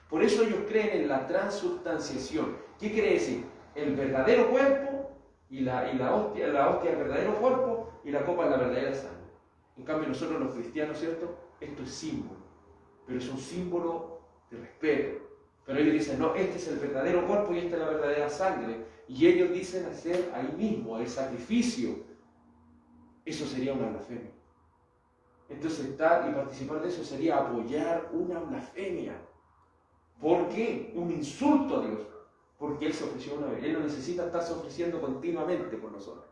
Por eso ellos creen en la transubstanciación. ¿Qué quiere decir? El verdadero cuerpo y la hostia el verdadero cuerpo y la copa es la verdadera sangre. En cambio nosotros los cristianos, ¿cierto? Esto es símbolo, pero es un símbolo de respeto. Pero ellos dicen, no, este es el verdadero cuerpo y esta es la verdadera sangre. Y ellos dicen hacer ahí mismo el sacrificio. Eso sería una blasfemia. Entonces estar y participar de eso sería apoyar una blasfemia. ¿Por qué? Un insulto a Dios. Porque Él se ofreció una vez. Él no necesita estarse ofreciendo continuamente por nosotros.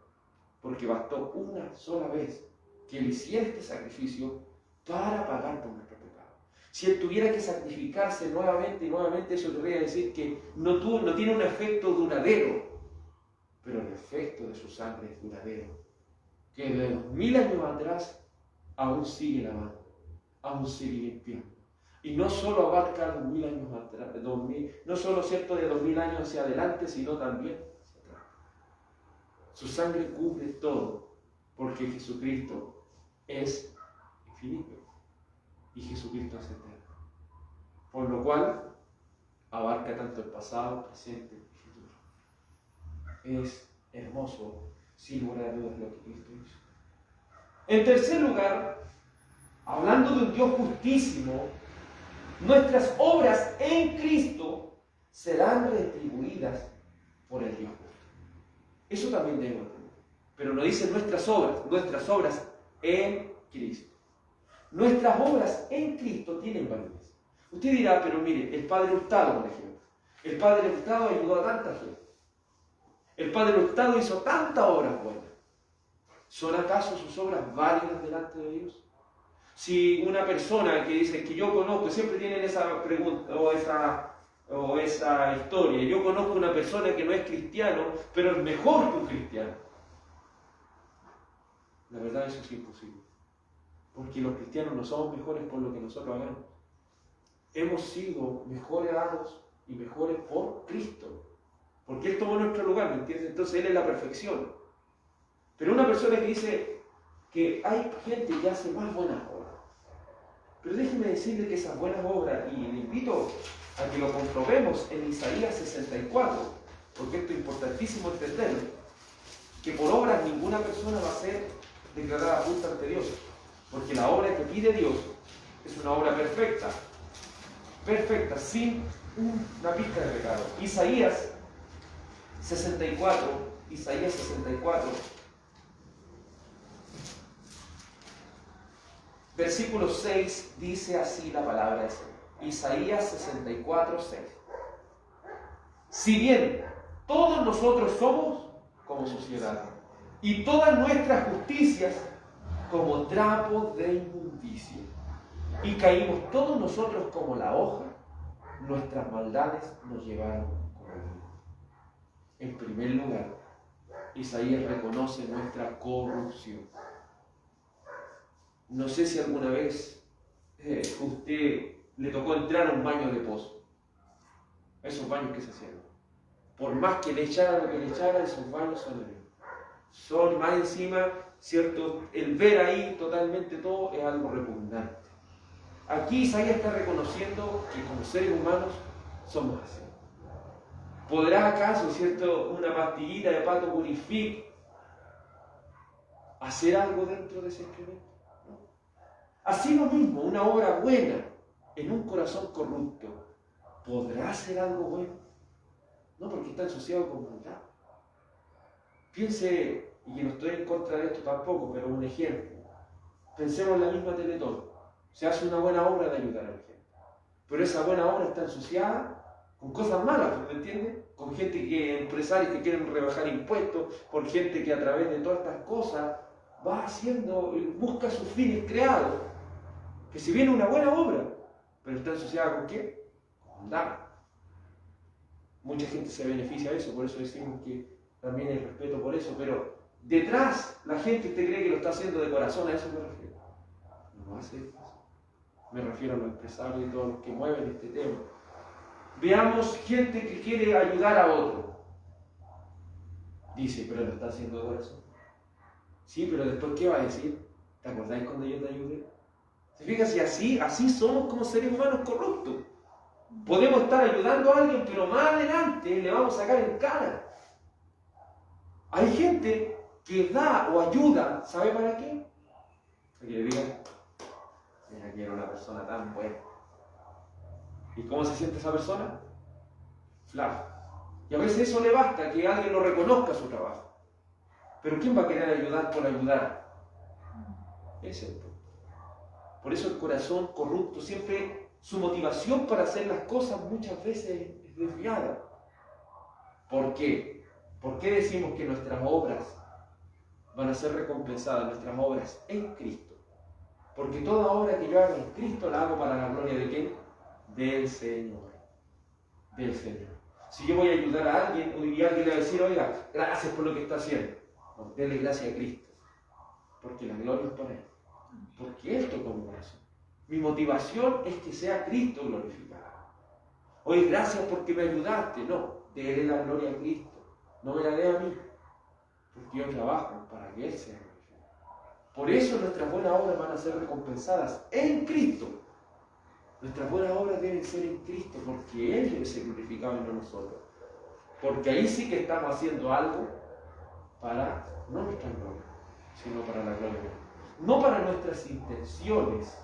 Porque bastó una sola vez que Él hiciera este sacrificio para pagar por nuestro pecado. Si Él tuviera que sacrificarse nuevamente y nuevamente, eso querría decir que no tiene un efecto duradero. Pero el efecto de su sangre es duradero. Que de 2000 años atrás aún sigue lavando, aún sigue limpiando. Y no solo abarca 2000 años atrás, no solo cierto de 2000 años hacia adelante, sino también hacia atrás. Su sangre cubre todo, porque Jesucristo es infinito y Jesucristo es eterno. por lo cual abarca tanto el pasado, presente y futuro. Es hermoso, sin lugar a dudas, lo que Cristo hizo. En tercer lugar, hablando de un Dios justísimo, nuestras obras en Cristo serán retribuidas por el Dios justo. Eso también debemos entender. Pero no dice nuestras obras en Cristo. Nuestras obras en Cristo tienen validez. Usted dirá, pero mire, el Padre Hurtado, por ejemplo. El Padre Hurtado ayudó a tanta gente. El Padre Hurtado hizo tantas obras buenas. ¿Son acaso sus obras válidas delante de Dios? Si una persona que dice que yo conozco, siempre tienen esa pregunta o esa historia, yo conozco una persona que no es cristiano, pero es mejor que un cristiano. La verdad, eso es imposible. Porque los cristianos no somos mejores por lo que nosotros hagamos. Hemos sido mejorados y mejores por Cristo. Porque Él tomó nuestro lugar, ¿me entiendes? Entonces Él es la perfección. Pero una persona que dice que hay gente que hace más buenas obras. Pero déjeme decirle que esas buenas obras, y le invito a que lo comprobemos en Isaías 64, porque esto es importantísimo entenderlo, que por obras ninguna persona va a ser declarada justa ante Dios. Porque la obra que pide Dios es una obra perfecta, sin una pizca de pecado. Isaías 64, versículo 6, dice así la palabra de Señor. Isaías 64, 6. Si bien todos nosotros somos como suciedad, y todas nuestras justicias como trapo de inmundicia, y caímos todos nosotros como la hoja, nuestras maldades nos llevaron como el viento. En primer lugar, Isaías reconoce nuestra corrupción. No sé si alguna vez usted le tocó entrar a un baño de pozo. Esos baños que se hacían. Por más que le echara lo que le echara, esos baños son más encima, ¿cierto? El ver ahí totalmente todo es algo repugnante. Aquí Isaías está reconociendo que como seres humanos somos así. ¿Podrá acaso, cierto, una pastillita de Pato Purific hacer algo dentro de ese excremento? No. Así lo mismo, una obra buena en un corazón corrupto, ¿podrá hacer algo bueno? No, porque está ensuciado con maldad. Piense, y que no estoy en contra de esto tampoco, pero un ejemplo. Pensemos en la misma Teletón. Se hace una buena obra de ayudar a la gente. Pero esa buena obra está ensuciada con cosas malas, ¿me entiendes? Con empresarios que quieren rebajar impuestos, por gente que a través de todas estas cosas va busca sus fines creados. Que si viene una buena obra, pero está ensuciada ¿con qué? Con maldad. Mucha gente se beneficia de eso, por eso decimos que también hay respeto por eso, pero detrás la gente usted cree que lo está haciendo de corazón, a eso me refiero. No hace eso. Me refiero a los empresarios y todos los que mueven este tema. Veamos gente que quiere ayudar a otro. Dice, pero lo está haciendo de corazón. Sí, pero después ¿qué va a decir? ¿Te acordáis cuando yo te ayudé? ¿Se fija si así somos como seres humanos corruptos? Podemos estar ayudando a alguien, pero más adelante le vamos a sacar en cara. Hay gente que da o ayuda, ¿sabe para qué? Para que le digan, mira, que era una persona tan buena. ¿Y cómo se siente esa persona? Flaco. Y a veces eso le basta, que alguien lo reconozca su trabajo. Pero ¿quién va a querer ayudar por ayudar? Es el punto. Por eso el corazón corrupto siempre, su motivación para hacer las cosas muchas veces es desviada. ¿Por qué? ¿Por qué decimos que nuestras obras van a ser recompensadas, nuestras obras en Cristo? Porque toda obra que yo haga en Cristo la hago para la gloria de ¿quién? Del Señor. Del Señor. Si yo voy a ayudar a alguien y alguien le va a decir, oiga, gracias por lo que está haciendo, no, denle gracias a Cristo. Porque la gloria es para Él. Porque Él tocó mi corazón. Mi motivación es que sea Cristo glorificado. Oye, gracias porque me ayudaste. No, déle la gloria a Cristo. No me la dé a mí. Porque yo trabajo para que Él sea glorificado. Por eso nuestras buenas obras van a ser recompensadas en Cristo. Nuestras buenas obras deben ser en Cristo, porque Él debe ser glorificado y no nosotros. Porque ahí sí que estamos haciendo algo para no nuestra gloria, sino para la gloria de Dios. No para nuestras intenciones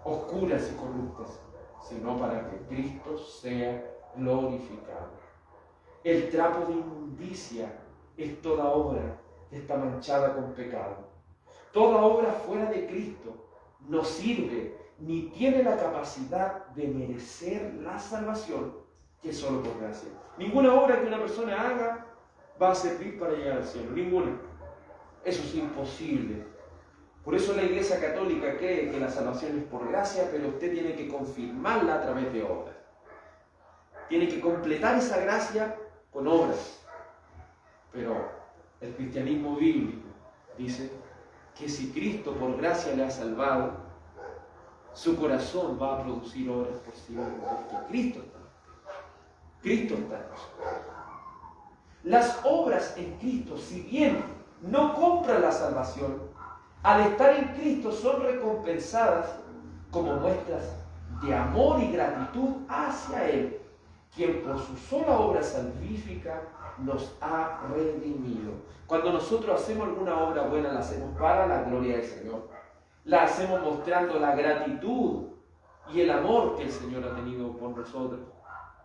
oscuras y corruptas, sino para que Cristo sea glorificado. El trapo de inmundicia es toda obra que está manchada con pecado. Toda obra fuera de Cristo no sirve ni tiene la capacidad de merecer la salvación, que es solo por gracia. Ninguna obra que una persona haga va a servir para llegar al cielo, ninguna. Eso es imposible. Por eso la Iglesia Católica cree que la salvación es por gracia, pero usted tiene que confirmarla a través de obras. Tiene que completar esa gracia con obras. Pero el cristianismo bíblico dice que si Cristo por gracia le ha salvado, su corazón va a producir obras por sí mismo, porque Cristo está en nosotros. Las obras en Cristo, si bien no compran la salvación, al estar en Cristo son recompensadas como muestras de amor y gratitud hacia Él, quien por su sola obra salvífica nos ha redimido. Cuando nosotros hacemos alguna obra buena, la hacemos para la gloria del Señor. La hacemos mostrando la gratitud y el amor que el Señor ha tenido por nosotros.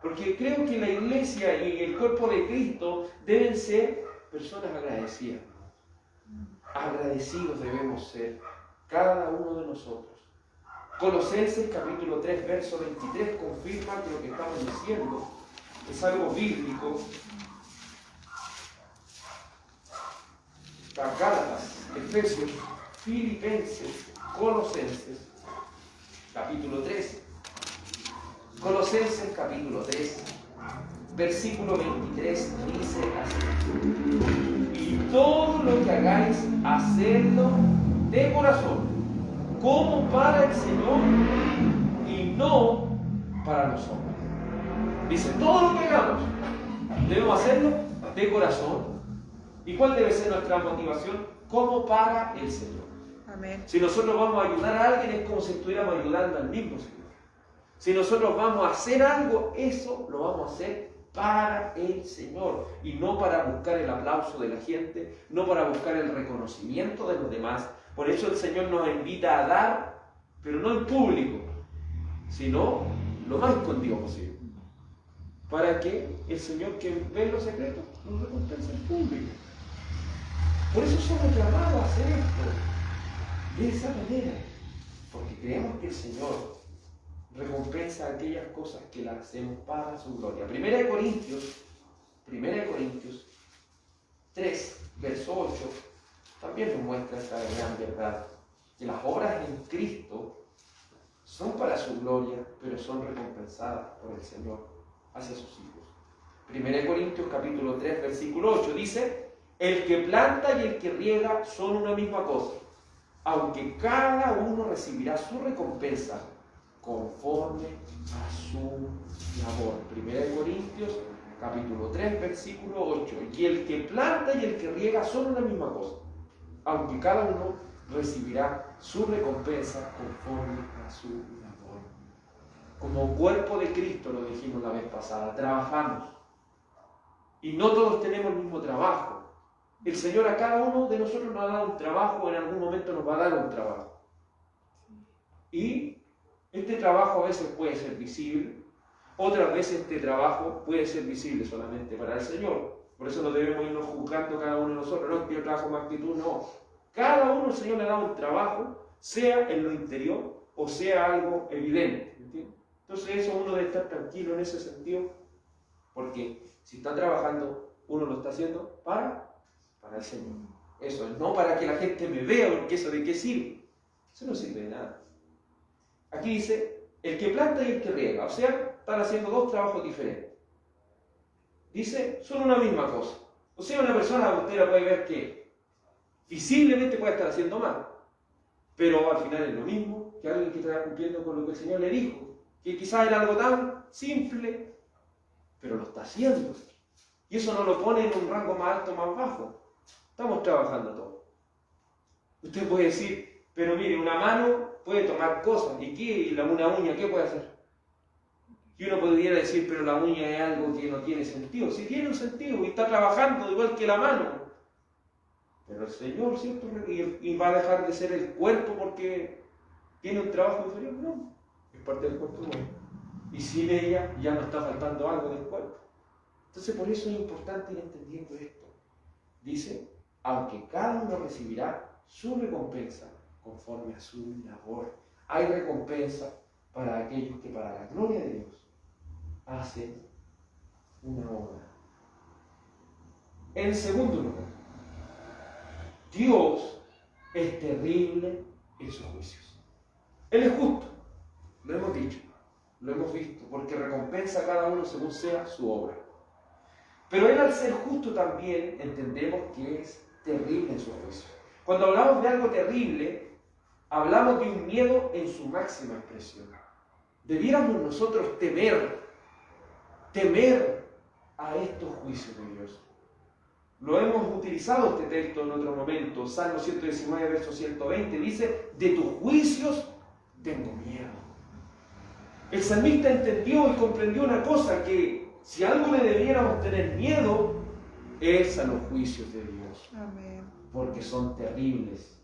Porque creo que la iglesia y el cuerpo de Cristo deben ser personas agradecidas. Agradecidos debemos ser cada uno de nosotros. Colosenses capítulo 3, verso 23 confirma que lo que estamos diciendo es algo bíblico. Gálatas, Efesios, Filipenses, Colosenses, capítulo 3. Colosenses, capítulo 3, versículo 23, dice así: y todo lo que hagáis, hacedlo de corazón, como para el Señor y no para los hombres. Dice, todo lo que hagamos, debemos hacerlo de corazón. ¿Y cuál debe ser nuestra motivación? Como para el Señor. Amén. Si nosotros vamos a ayudar a alguien, es como si estuviéramos ayudando al mismo Señor. Si nosotros vamos a hacer algo, eso lo vamos a hacer para el Señor y no para buscar el aplauso de la gente, no para buscar el reconocimiento de los demás. Por eso el Señor nos invita a dar, pero no en público, sino lo más escondido posible, para que el Señor, que ve los secretos, nos recompense en público. Por eso somos llamados a hacer esto de esa manera, porque creemos que el Señor recompensa aquellas cosas que las hacemos para su gloria. Primera de Corintios 3, verso 8, también nos muestra esta gran verdad, que las obras en Cristo son para su gloria, pero son recompensadas por el Señor hacia sus hijos. Primera de Corintios capítulo 3, versículo 8 dice: el que planta y el que riega son una misma cosa, aunque cada uno recibirá su recompensa conforme a su labor. Primera de Corintios capítulo 3, versículo 8. Y el que planta y el que riega son una misma cosa, aunque cada uno recibirá su recompensa conforme a su labor. Como cuerpo de Cristo, lo dijimos la vez pasada, trabajamos. Y no todos tenemos el mismo trabajo. El Señor a cada uno de nosotros nos ha dado un trabajo, en algún momento nos va a dar un trabajo. Y este trabajo a veces puede ser visible, otras veces este trabajo puede ser visible solamente para el Señor. Por eso no debemos irnos juzgando cada uno de nosotros. No es que yo trabajo más que tú, no. Cada uno el Señor le da un trabajo, sea en lo interior o sea algo evidente. ¿Entiendes? Entonces eso uno debe estar tranquilo en ese sentido, porque si está trabajando, uno lo está haciendo para el Señor. Eso es no para que la gente me vea, porque eso de qué sirve. Eso no sirve de nada. Aquí dice, el que planta y el que riega, o sea, están haciendo dos trabajos diferentes. Dice, son una misma cosa. O sea, una persona, usted la puede ver que visiblemente puede estar haciendo mal, pero al final es lo mismo que alguien que está cumpliendo con lo que el Señor le dijo, que quizás era algo tan simple, pero lo está haciendo. Y eso no lo pone en un rango más alto o más bajo. Estamos trabajando todos. Usted puede decir, Pero mire, una mano puede tomar cosas. ¿Y qué? ¿Y una uña qué puede hacer? Y uno podría decir, pero la uña es algo que no tiene sentido. Sí tiene un sentido y está trabajando igual que la mano. Pero el Señor, ¿cierto? Y va a dejar de ser el cuerpo porque tiene un trabajo inferior. No, es parte del cuerpo humano. Y sin ella ya no está faltando algo del cuerpo. Entonces por eso es importante ir entendiendo esto. Dice, aunque cada uno recibirá su recompensa conforme a su labor. Hay recompensa para aquellos que para la gloria de Dios hacen una obra. En segundo lugar, Dios es terrible en sus juicios. Él es justo, lo hemos dicho, lo hemos visto, porque recompensa a cada uno según sea su obra. Pero Él, al ser justo, también entendemos que es terrible en sus juicios. Cuando hablamos de algo terrible, hablamos de un miedo en su máxima expresión. Debiéramos nosotros temer a estos juicios de Dios. Lo hemos utilizado este texto en otro momento. Salmo 119, verso 120 dice, de tus juicios tengo miedo. El salmista entendió y comprendió una cosa, que si algo le debiéramos tener miedo es a los juicios de Dios. Amén. Porque son terribles.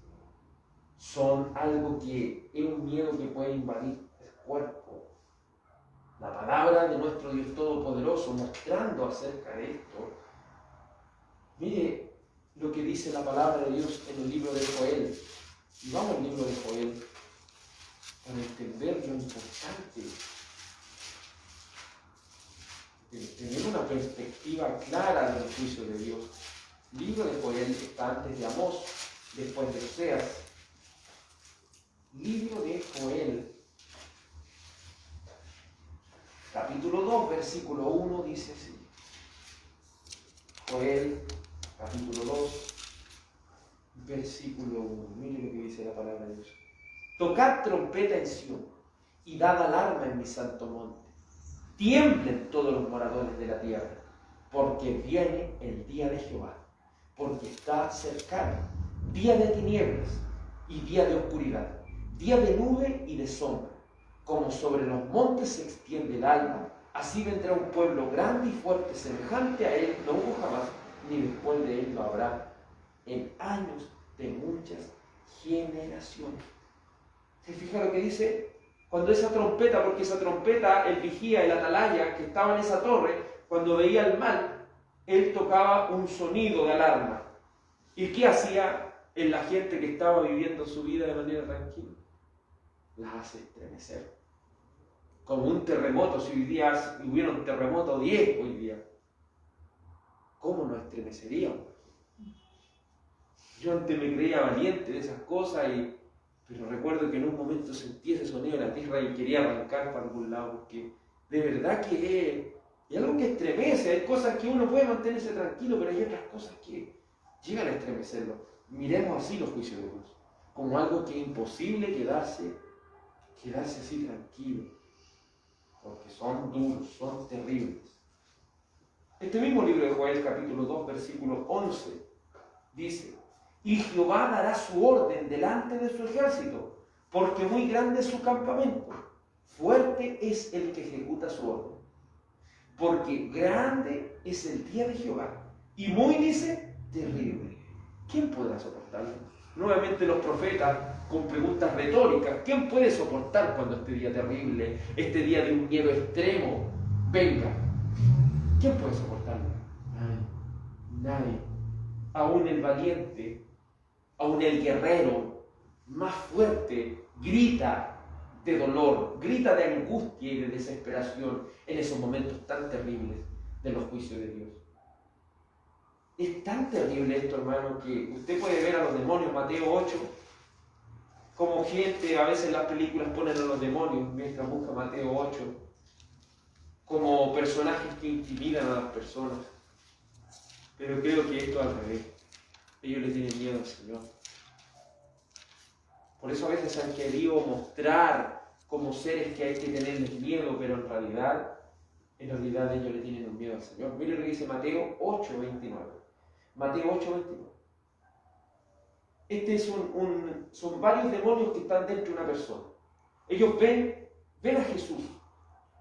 Son algo que es un miedo que puede invadir el cuerpo. La palabra de nuestro Dios Todopoderoso mostrando acerca de esto. Mire lo que dice la palabra de Dios en el libro de Joel. Y vamos al libro de Joel para entender lo importante de tener una perspectiva clara del juicio de Dios. El libro de Joel está antes de Amós, después de Oseas. Libro de Joel, capítulo 2, versículo 1, dice así. Joel, capítulo 2, versículo 1. Mire lo que dice la palabra de Dios. Tocad trompeta en Sión y dad alarma en mi santo monte. Tiemblen todos los moradores de la tierra, porque viene el día de Jehová, porque está cercano, día de tinieblas y día de oscuridad, día de nube y de sombra. Como sobre los montes se extiende el alba, así vendrá un pueblo grande y fuerte, semejante a él no hubo jamás, ni después de él lo habrá, en años de muchas generaciones. ¿Se fija lo que dice? Cuando esa trompeta, porque esa trompeta, el vigía, el atalaya que estaba en esa torre, cuando veía el mal, él tocaba un sonido de alarma. ¿Y qué hacía en la gente que estaba viviendo su vida de manera tranquila? Las hace estremecer. Como un terremoto, si hoy día hubiera un terremoto 10 hoy día, ¿cómo nos estremeceríamos? Yo antes me creía valiente de esas cosas, pero recuerdo que en un momento sentí ese sonido en la tierra y quería arrancar para algún lado, porque de verdad que es algo que estremece. Hay cosas que uno puede mantenerse tranquilo, pero hay otras cosas que llegan a estremecerlo. Miremos así los juicios de Dios, como algo que es imposible quedarse así tranquilo, porque son duros, son terribles. Este mismo libro de Joel, capítulo 2, versículo 11, dice: y Jehová dará su orden delante de su ejército, porque muy grande es su campamento, fuerte es el que ejecuta su orden. Porque grande es el día de Jehová, y muy, dice, terrible. ¿Quién podrá soportarlo? Nuevamente los profetas con preguntas retóricas. ¿Quién puede soportar cuando este día terrible, este día de un miedo extremo, venga? ¿Quién puede soportarlo? Nadie. Aún el valiente, aún el guerrero más fuerte grita de dolor, grita de angustia y de desesperación en esos momentos tan terribles de los juicios de Dios. Es tan terrible esto, hermano, que usted puede ver a los demonios, Mateo 8, como gente, a veces en las películas ponen a los demonios, mientras busca Mateo 8, como personajes que intimidan a las personas. Pero creo que esto es al revés. Ellos le tienen miedo al Señor. Por eso a veces han querido mostrar como seres que hay que tenerles miedo, pero en realidad ellos le tienen un miedo al Señor. Mire lo que dice Mateo 8:29. Mateo 8:29. son varios demonios que están dentro de una persona. Ellos ven a Jesús.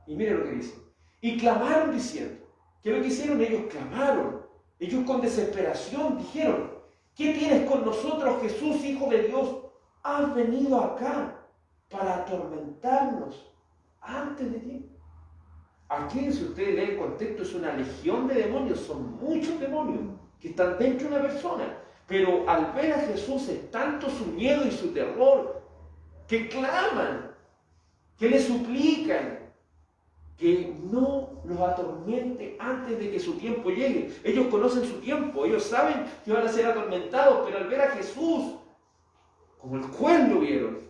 Y miren lo que dicen. Y clamaron diciendo. ¿Qué es lo que hicieron? Ellos clamaron. Ellos con desesperación dijeron: ¿qué tienes con nosotros, Jesús, Hijo de Dios? Has venido acá para atormentarnos antes de tiempo. Aquí, si ustedes leen el contexto, es una legión de demonios, son muchos demonios que están dentro de una persona. Pero al ver a Jesús es tanto su miedo y su terror que claman, que le suplican que no los atormente antes de que su tiempo llegue. Ellos conocen su tiempo, ellos saben que van a ser atormentados, pero al ver a Jesús, como el juez lo vieron,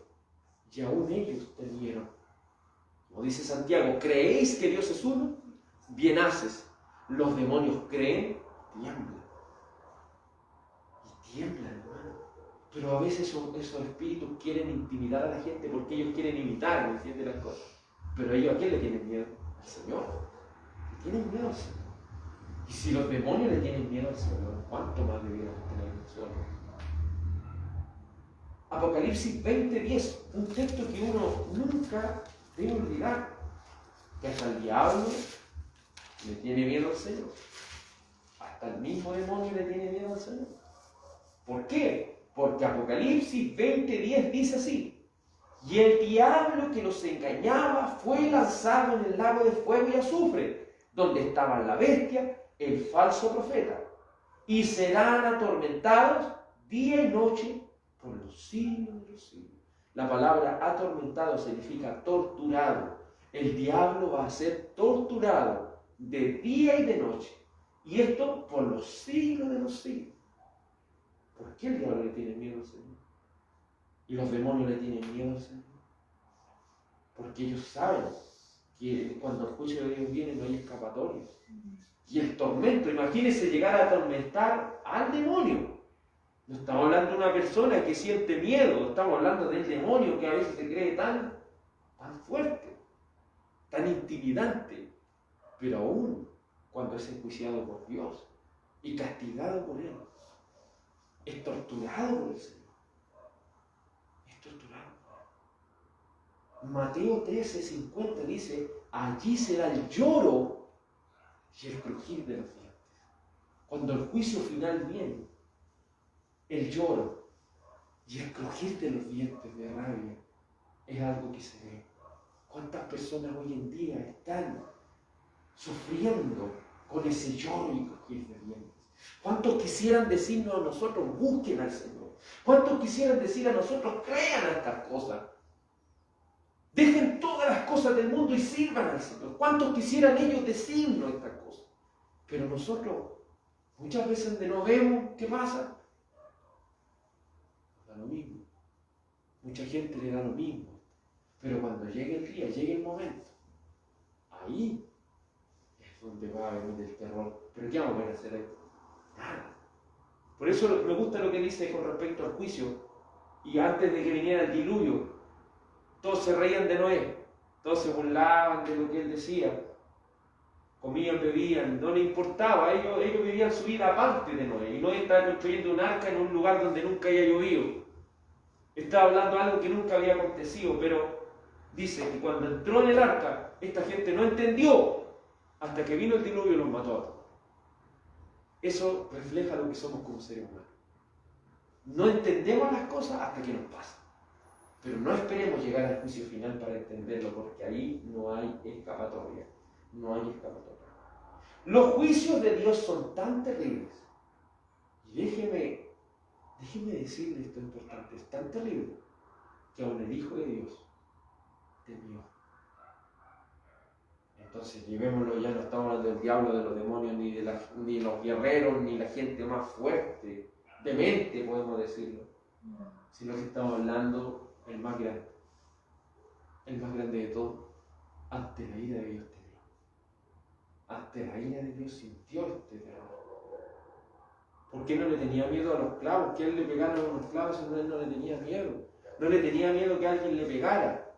y aún ellos temieron. Como dice Santiago, ¿creéis que Dios es uno? Bien haces. Los demonios creen, tiemblan. Y tiemblan, hermano. Pero a veces esos espíritus quieren intimidar a la gente porque ellos quieren imitar, ¿me entiendes las cosas? Pero ellos, ¿a quién le tienen miedo? Al Señor. Le tienen miedo al Señor. Y si los demonios le tienen miedo al Señor, ¿cuánto más debiéramos tener nosotros? Apocalipsis 20:10, un texto que uno nunca debe olvidar, que hasta el diablo le tiene miedo al Señor. Hasta el mismo demonio le tiene miedo al Señor. ¿Por qué? Porque Apocalipsis 20:10 dice así: y el diablo que los engañaba fue lanzado en el lago de fuego y azufre, donde estaban la bestia, el falso profeta, y serán atormentados día y noche por los siglos de los siglos. La palabra atormentado significa torturado. El diablo va a ser torturado de día y de noche. Y esto por los siglos de los siglos. ¿Por qué el diablo le tiene miedo al Señor? Y los demonios le tienen miedo al Señor. Porque ellos saben que cuando el juicio de Dios viene no hay escapatoria. Y el tormento, imagínense llegar a atormentar al demonio. No estamos hablando de una persona que siente miedo, estamos hablando del demonio que a veces se cree tan fuerte, tan intimidante, pero aún cuando es enjuiciado por Dios y castigado por Él, es torturado por el Señor. Es torturado. Mateo 13:50 dice: allí será el lloro y el crujir de los dientes. Cuando el juicio final viene, el lloro y el crujir de los dientes de rabia es algo que se ve. ¿Cuántas personas hoy en día están sufriendo con ese lloro y crujir de dientes? ¿Cuántos quisieran decirnos a nosotros: busquen al Señor? ¿Cuántos quisieran decir a nosotros: crean a estas cosas? Dejen todas las cosas del mundo y sirvan al Señor. ¿Cuántos quisieran ellos decirnos estas cosas? Pero nosotros muchas veces donde no vemos, ¿qué pasa? Da lo mismo. Mucha gente le da lo mismo. Pero cuando llegue el día, llegue el momento, ahí es donde va a venir el terror. ¿Pero qué vamos a poder hacer ahí? Nada. Por eso me gusta lo que dice con respecto al juicio. Y antes de que viniera el diluvio, todos se reían de Noé, todos se burlaban de lo que él decía, comían, bebían, no les importaba, ellos vivían su vida aparte de Noé. Y Noé estaba construyendo un arca en un lugar donde nunca había llovido. Estaba hablando de algo que nunca había acontecido, pero dice que cuando entró en el arca, esta gente no entendió hasta que vino el diluvio y los mató a todos. Eso refleja lo que somos como seres humanos. No entendemos las cosas hasta que nos pasan. Pero no esperemos llegar al juicio final para entenderlo, porque ahí no hay escapatoria. No hay escapatoria. Los juicios de Dios son tan terribles. Y déjeme decirle esto importante. Es tan terrible que aun el Hijo de Dios temió. Entonces, llevémoslo, ya no estamos hablando del diablo, de los demonios, ni los guerreros, ni la gente más fuerte, demente, podemos decirlo. Sino que estamos hablando el más grande de todo. Ante la ira de Dios temió. Ante la ira de Dios sintió este terror. ¿Por qué no le tenía miedo a los clavos? Que él le pegara a unos clavos, él no le tenía miedo. No le tenía miedo que alguien le pegara.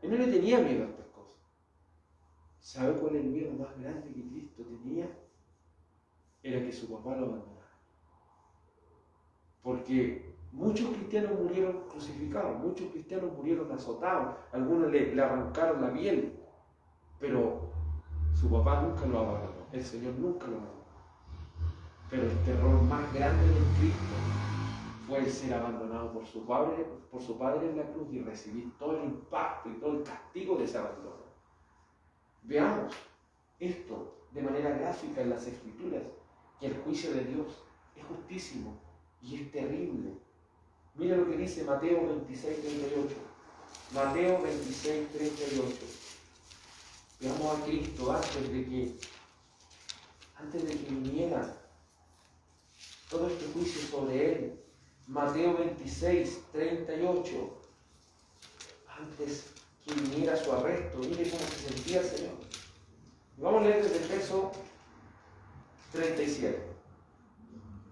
Él no le tenía miedo a estas cosas. ¿Sabe cuál es el miedo más grande que Cristo tenía? Era que su papá lo abandonara. Porque Muchos cristianos murieron crucificados, muchos cristianos murieron azotados, algunos le arrancaron la piel, pero su papá nunca lo abandonó, el Señor nunca lo abandonó. Pero el terror más grande del Cristo fue el ser abandonado por su padre en la cruz y recibir todo el impacto y todo el castigo de ese abandono. Veamos esto de manera gráfica en las Escrituras, que el juicio de Dios es justísimo y es terrible. Mira lo que dice Mateo 26:38. Mateo 26:38. Veamos a Cristo antes de que viniera todo este juicio sobre él. Mateo 26:38. Antes que viniera su arresto, mire cómo se sentía el Señor. Vamos a leer desde el verso 37.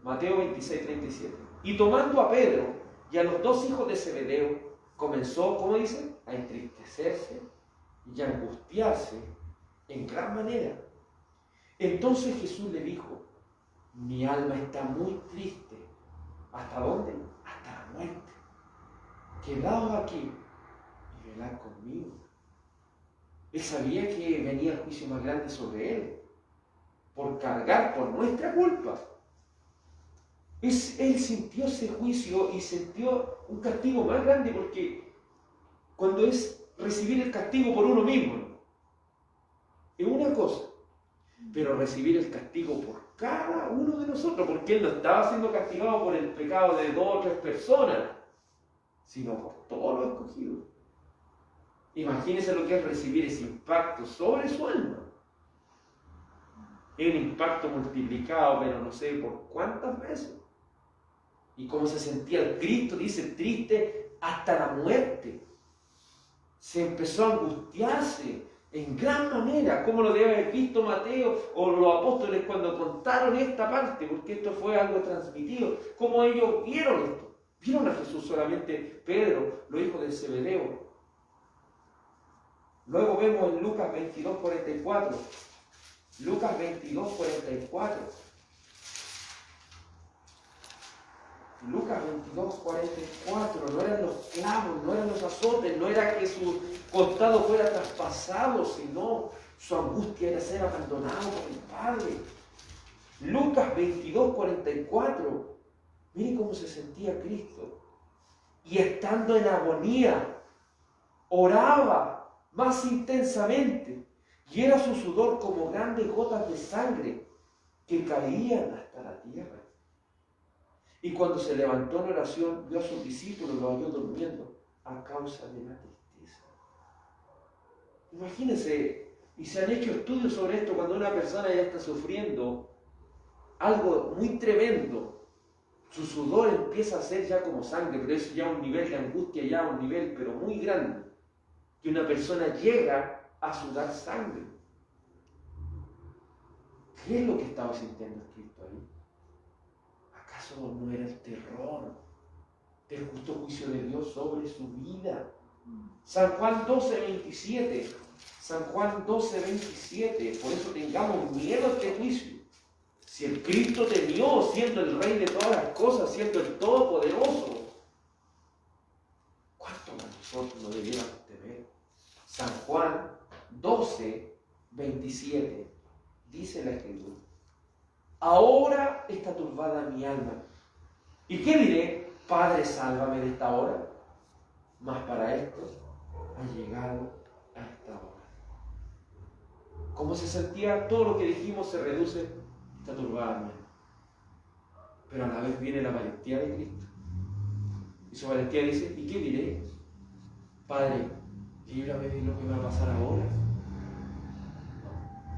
Mateo 26:37. Y tomando a Pedro y a los dos hijos de Zebedeo, comenzó, ¿cómo dice?, a entristecerse y a angustiarse en gran manera. Entonces Jesús le dijo: mi alma está muy triste. ¿Hasta dónde? Hasta la muerte. Quedaos aquí y velad conmigo. Él sabía que venía el juicio más grande sobre él, por cargar por nuestra culpa. Él sintió ese juicio y sintió un castigo más grande, porque cuando es recibir el castigo por uno mismo, es una cosa, pero recibir el castigo por cada uno de nosotros, porque él no estaba siendo castigado por el pecado de 2 o 3 personas, sino por todos los escogidos. Imagínense lo que es recibir ese impacto sobre su alma. Es un impacto multiplicado, pero no sé por cuántas veces. Y cómo se sentía el Cristo, dice, triste hasta la muerte. Se empezó a angustiarse en gran manera, como lo debe haber visto Mateo o los apóstoles cuando contaron esta parte, porque esto fue algo transmitido. Como ellos vieron esto. Vieron a Jesús solamente Pedro, los hijos de Zebedeo. Luego vemos en Lucas 22:44. Lucas 22:44. Lucas 22:44. No eran los clavos, no eran los azotes, no era que su costado fuera traspasado, sino su angustia era ser abandonado por el Padre. Lucas 22:44. Miren cómo se sentía Cristo. Y estando en agonía, oraba más intensamente, y era su sudor como grandes gotas de sangre que caían hasta la tierra. Y cuando se levantó en oración, vio a sus discípulos, los halló durmiendo a causa de la tristeza. Imagínense, y se han hecho estudios sobre esto, cuando una persona ya está sufriendo algo muy tremendo, su sudor empieza a ser ya como sangre, pero es ya un nivel de angustia, ya un nivel pero muy grande, que una persona llega a sudar sangre. ¿Qué es lo que estaba sintiendo Cristo ahí? ¿Acaso no era el terror del justo juicio de Dios sobre su vida? San Juan 12:27. San Juan 12:27. Por eso tengamos miedo a este juicio. Si el Cristo temió, siendo el Rey de todas las cosas, siendo el Todopoderoso, ¿cuánto más nosotros no debiéramos temer? San Juan 12:27. Dice la Escritura: ahora está turbada mi alma. ¿Y qué diré? Padre, sálvame de esta hora. Mas para esto ha llegado a esta hora. Como se sentía, todo lo que dijimos se reduce: está turbada mi alma. Pero a la vez viene la valentía de Cristo. Y su valentía dice: ¿y qué diré? Padre, líbrame de lo que me va a pasar ahora.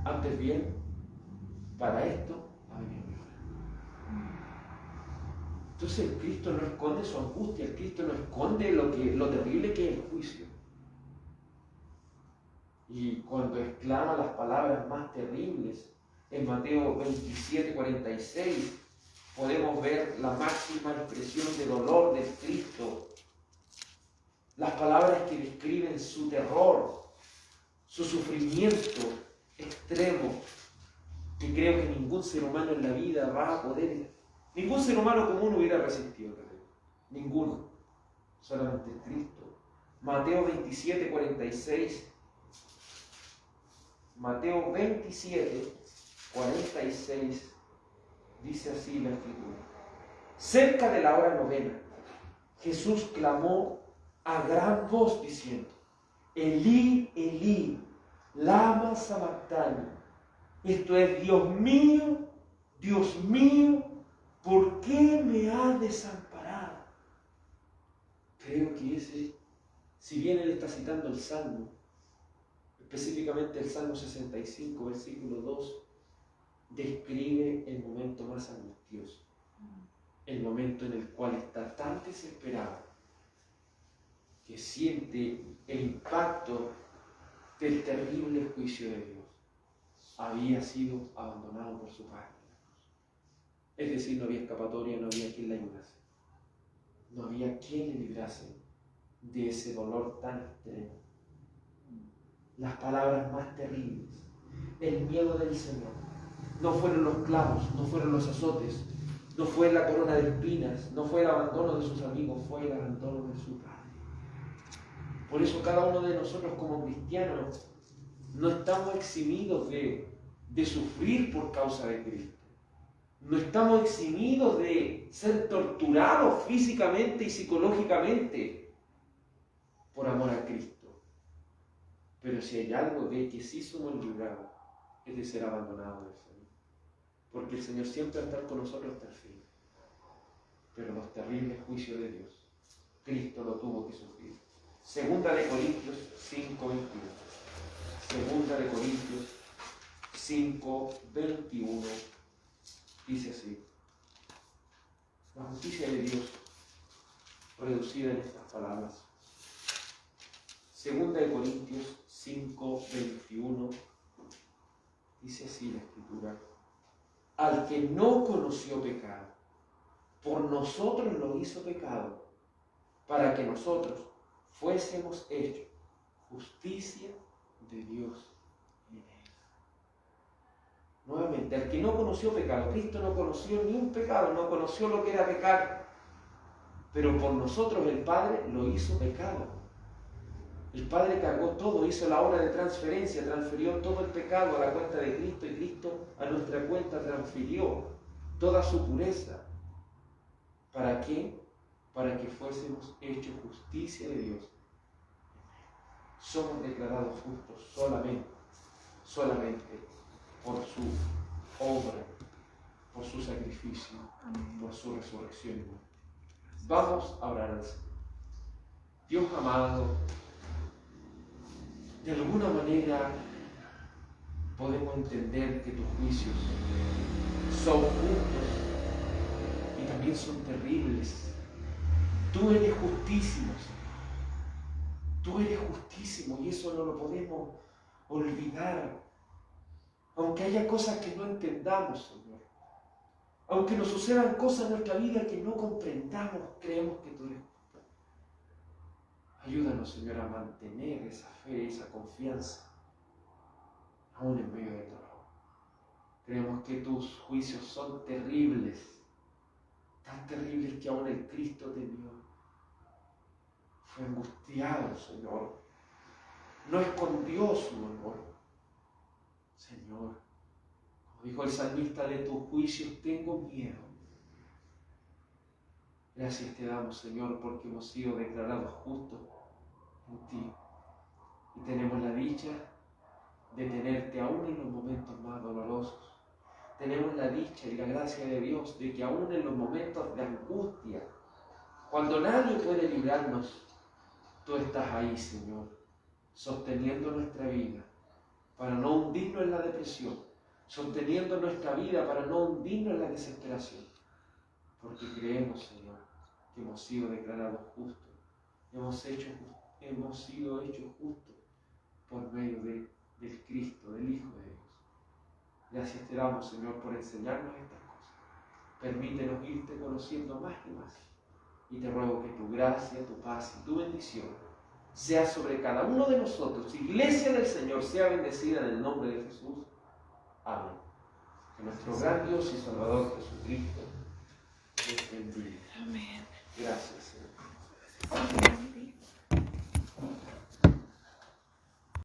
Antes bien, para esto ha venido mi hora. Entonces el Cristo no esconde su angustia, el Cristo no esconde lo terrible que es el juicio. Y cuando exclama las palabras más terribles, en Mateo 27:46, podemos ver la máxima expresión de dolor del Cristo. Las palabras que describen su terror, su sufrimiento extremo, que creo que ningún ser humano en la vida va a poder, ningún ser humano común hubiera resistido. Ninguno. Solamente Cristo. Mateo 27, 46. Mateo 27, 46. Dice así la Escritura. Cerca de la hora novena, Jesús clamó a gran voz diciendo: Elí, Elí, lama sabactani. Esto es: Dios mío, ¿por qué me has desamparado? Creo que ese, si bien él está citando el Salmo, específicamente el Salmo 65, versículo 2, describe el momento más angustioso, el momento en el cual está tan desesperado que siente el impacto del terrible juicio de Dios. Había sido abandonado por su padre. Es decir, no había escapatoria, no había quien le ayudase. No había quien le librase de ese dolor tan extremo. Las palabras más terribles, el miedo del Señor, no fueron los clavos, no fueron los azotes, no fue la corona de espinas, no fue el abandono de sus amigos, fue el abandono de su Padre. Por eso cada uno de nosotros como cristianos no estamos eximidos de sufrir por causa de Cristo. No estamos eximidos de ser torturados físicamente y psicológicamente por amor a Cristo. Pero si hay algo de que sí somos librados, es de ser abandonados del Señor. Porque el Señor siempre va a estar con nosotros hasta el fin. Pero los terribles juicios de Dios, Cristo lo tuvo que sufrir. Segunda de Corintios 5:21. Segunda de Corintios 5:21. Dice así: la justicia de Dios reducida en estas palabras. Segunda de Corintios 5:21. Dice así la Escritura: al que no conoció pecado, por nosotros lo hizo pecado, para que nosotros fuésemos hechos justicia de Dios en él. Nuevamente, al que no conoció pecado, Cristo no conoció ni un pecado, no conoció lo que era pecar, pero por nosotros el Padre lo hizo pecado. El Padre cargó todo, hizo la obra de transferencia, transfirió todo el pecado a la cuenta de Cristo, y Cristo a nuestra cuenta transfirió toda su pureza. ¿Para qué? Para que fuésemos hechos justicia de Dios. Somos declarados justos solamente por su obra, por su sacrificio, por su resurrección. Vamos a orar al Señor. Dios amado, de alguna manera podemos entender que tus juicios son justos y también son terribles. Tú eres justísimo, Señor. Tú eres justísimo y eso no lo podemos olvidar. Aunque haya cosas que no entendamos, Señor. Aunque nos sucedan cosas en nuestra vida que no comprendamos, creemos que tú eres justo. Ayúdanos, Señor, a mantener esa fe, esa confianza, aún en medio del dolor. Creemos que tus juicios son terribles, tan terribles que aún el Cristo de Dios fue angustiado, Señor. No escondió su dolor. Señor, como dijo el salmista, de tus juicios tengo miedo. Gracias te damos, Señor, porque hemos sido declarados justos en ti. Y tenemos la dicha de tenerte aún en los momentos más dolorosos. Tenemos la dicha y la gracia de Dios de que aún en los momentos de angustia, cuando nadie puede librarnos, tú estás ahí, Señor, sosteniendo nuestra vida para no hundirnos en la depresión, sosteniendo nuestra vida para no hundirnos en la desesperación. Porque creemos, Señor, que hemos sido declarados justos, hemos sido hechos justos por medio del Cristo, del Hijo de Dios. Gracias te damos, Señor, por enseñarnos estas cosas. Permítenos irte conociendo más y más. Y te ruego que tu gracia, tu paz y tu bendición sea sobre cada uno de nosotros. Iglesia del Señor, sea bendecida en el nombre de Jesús. Amén. Que nuestro gran Dios y Salvador Jesucristo nos bendiga. Amén. Gracias, Señor.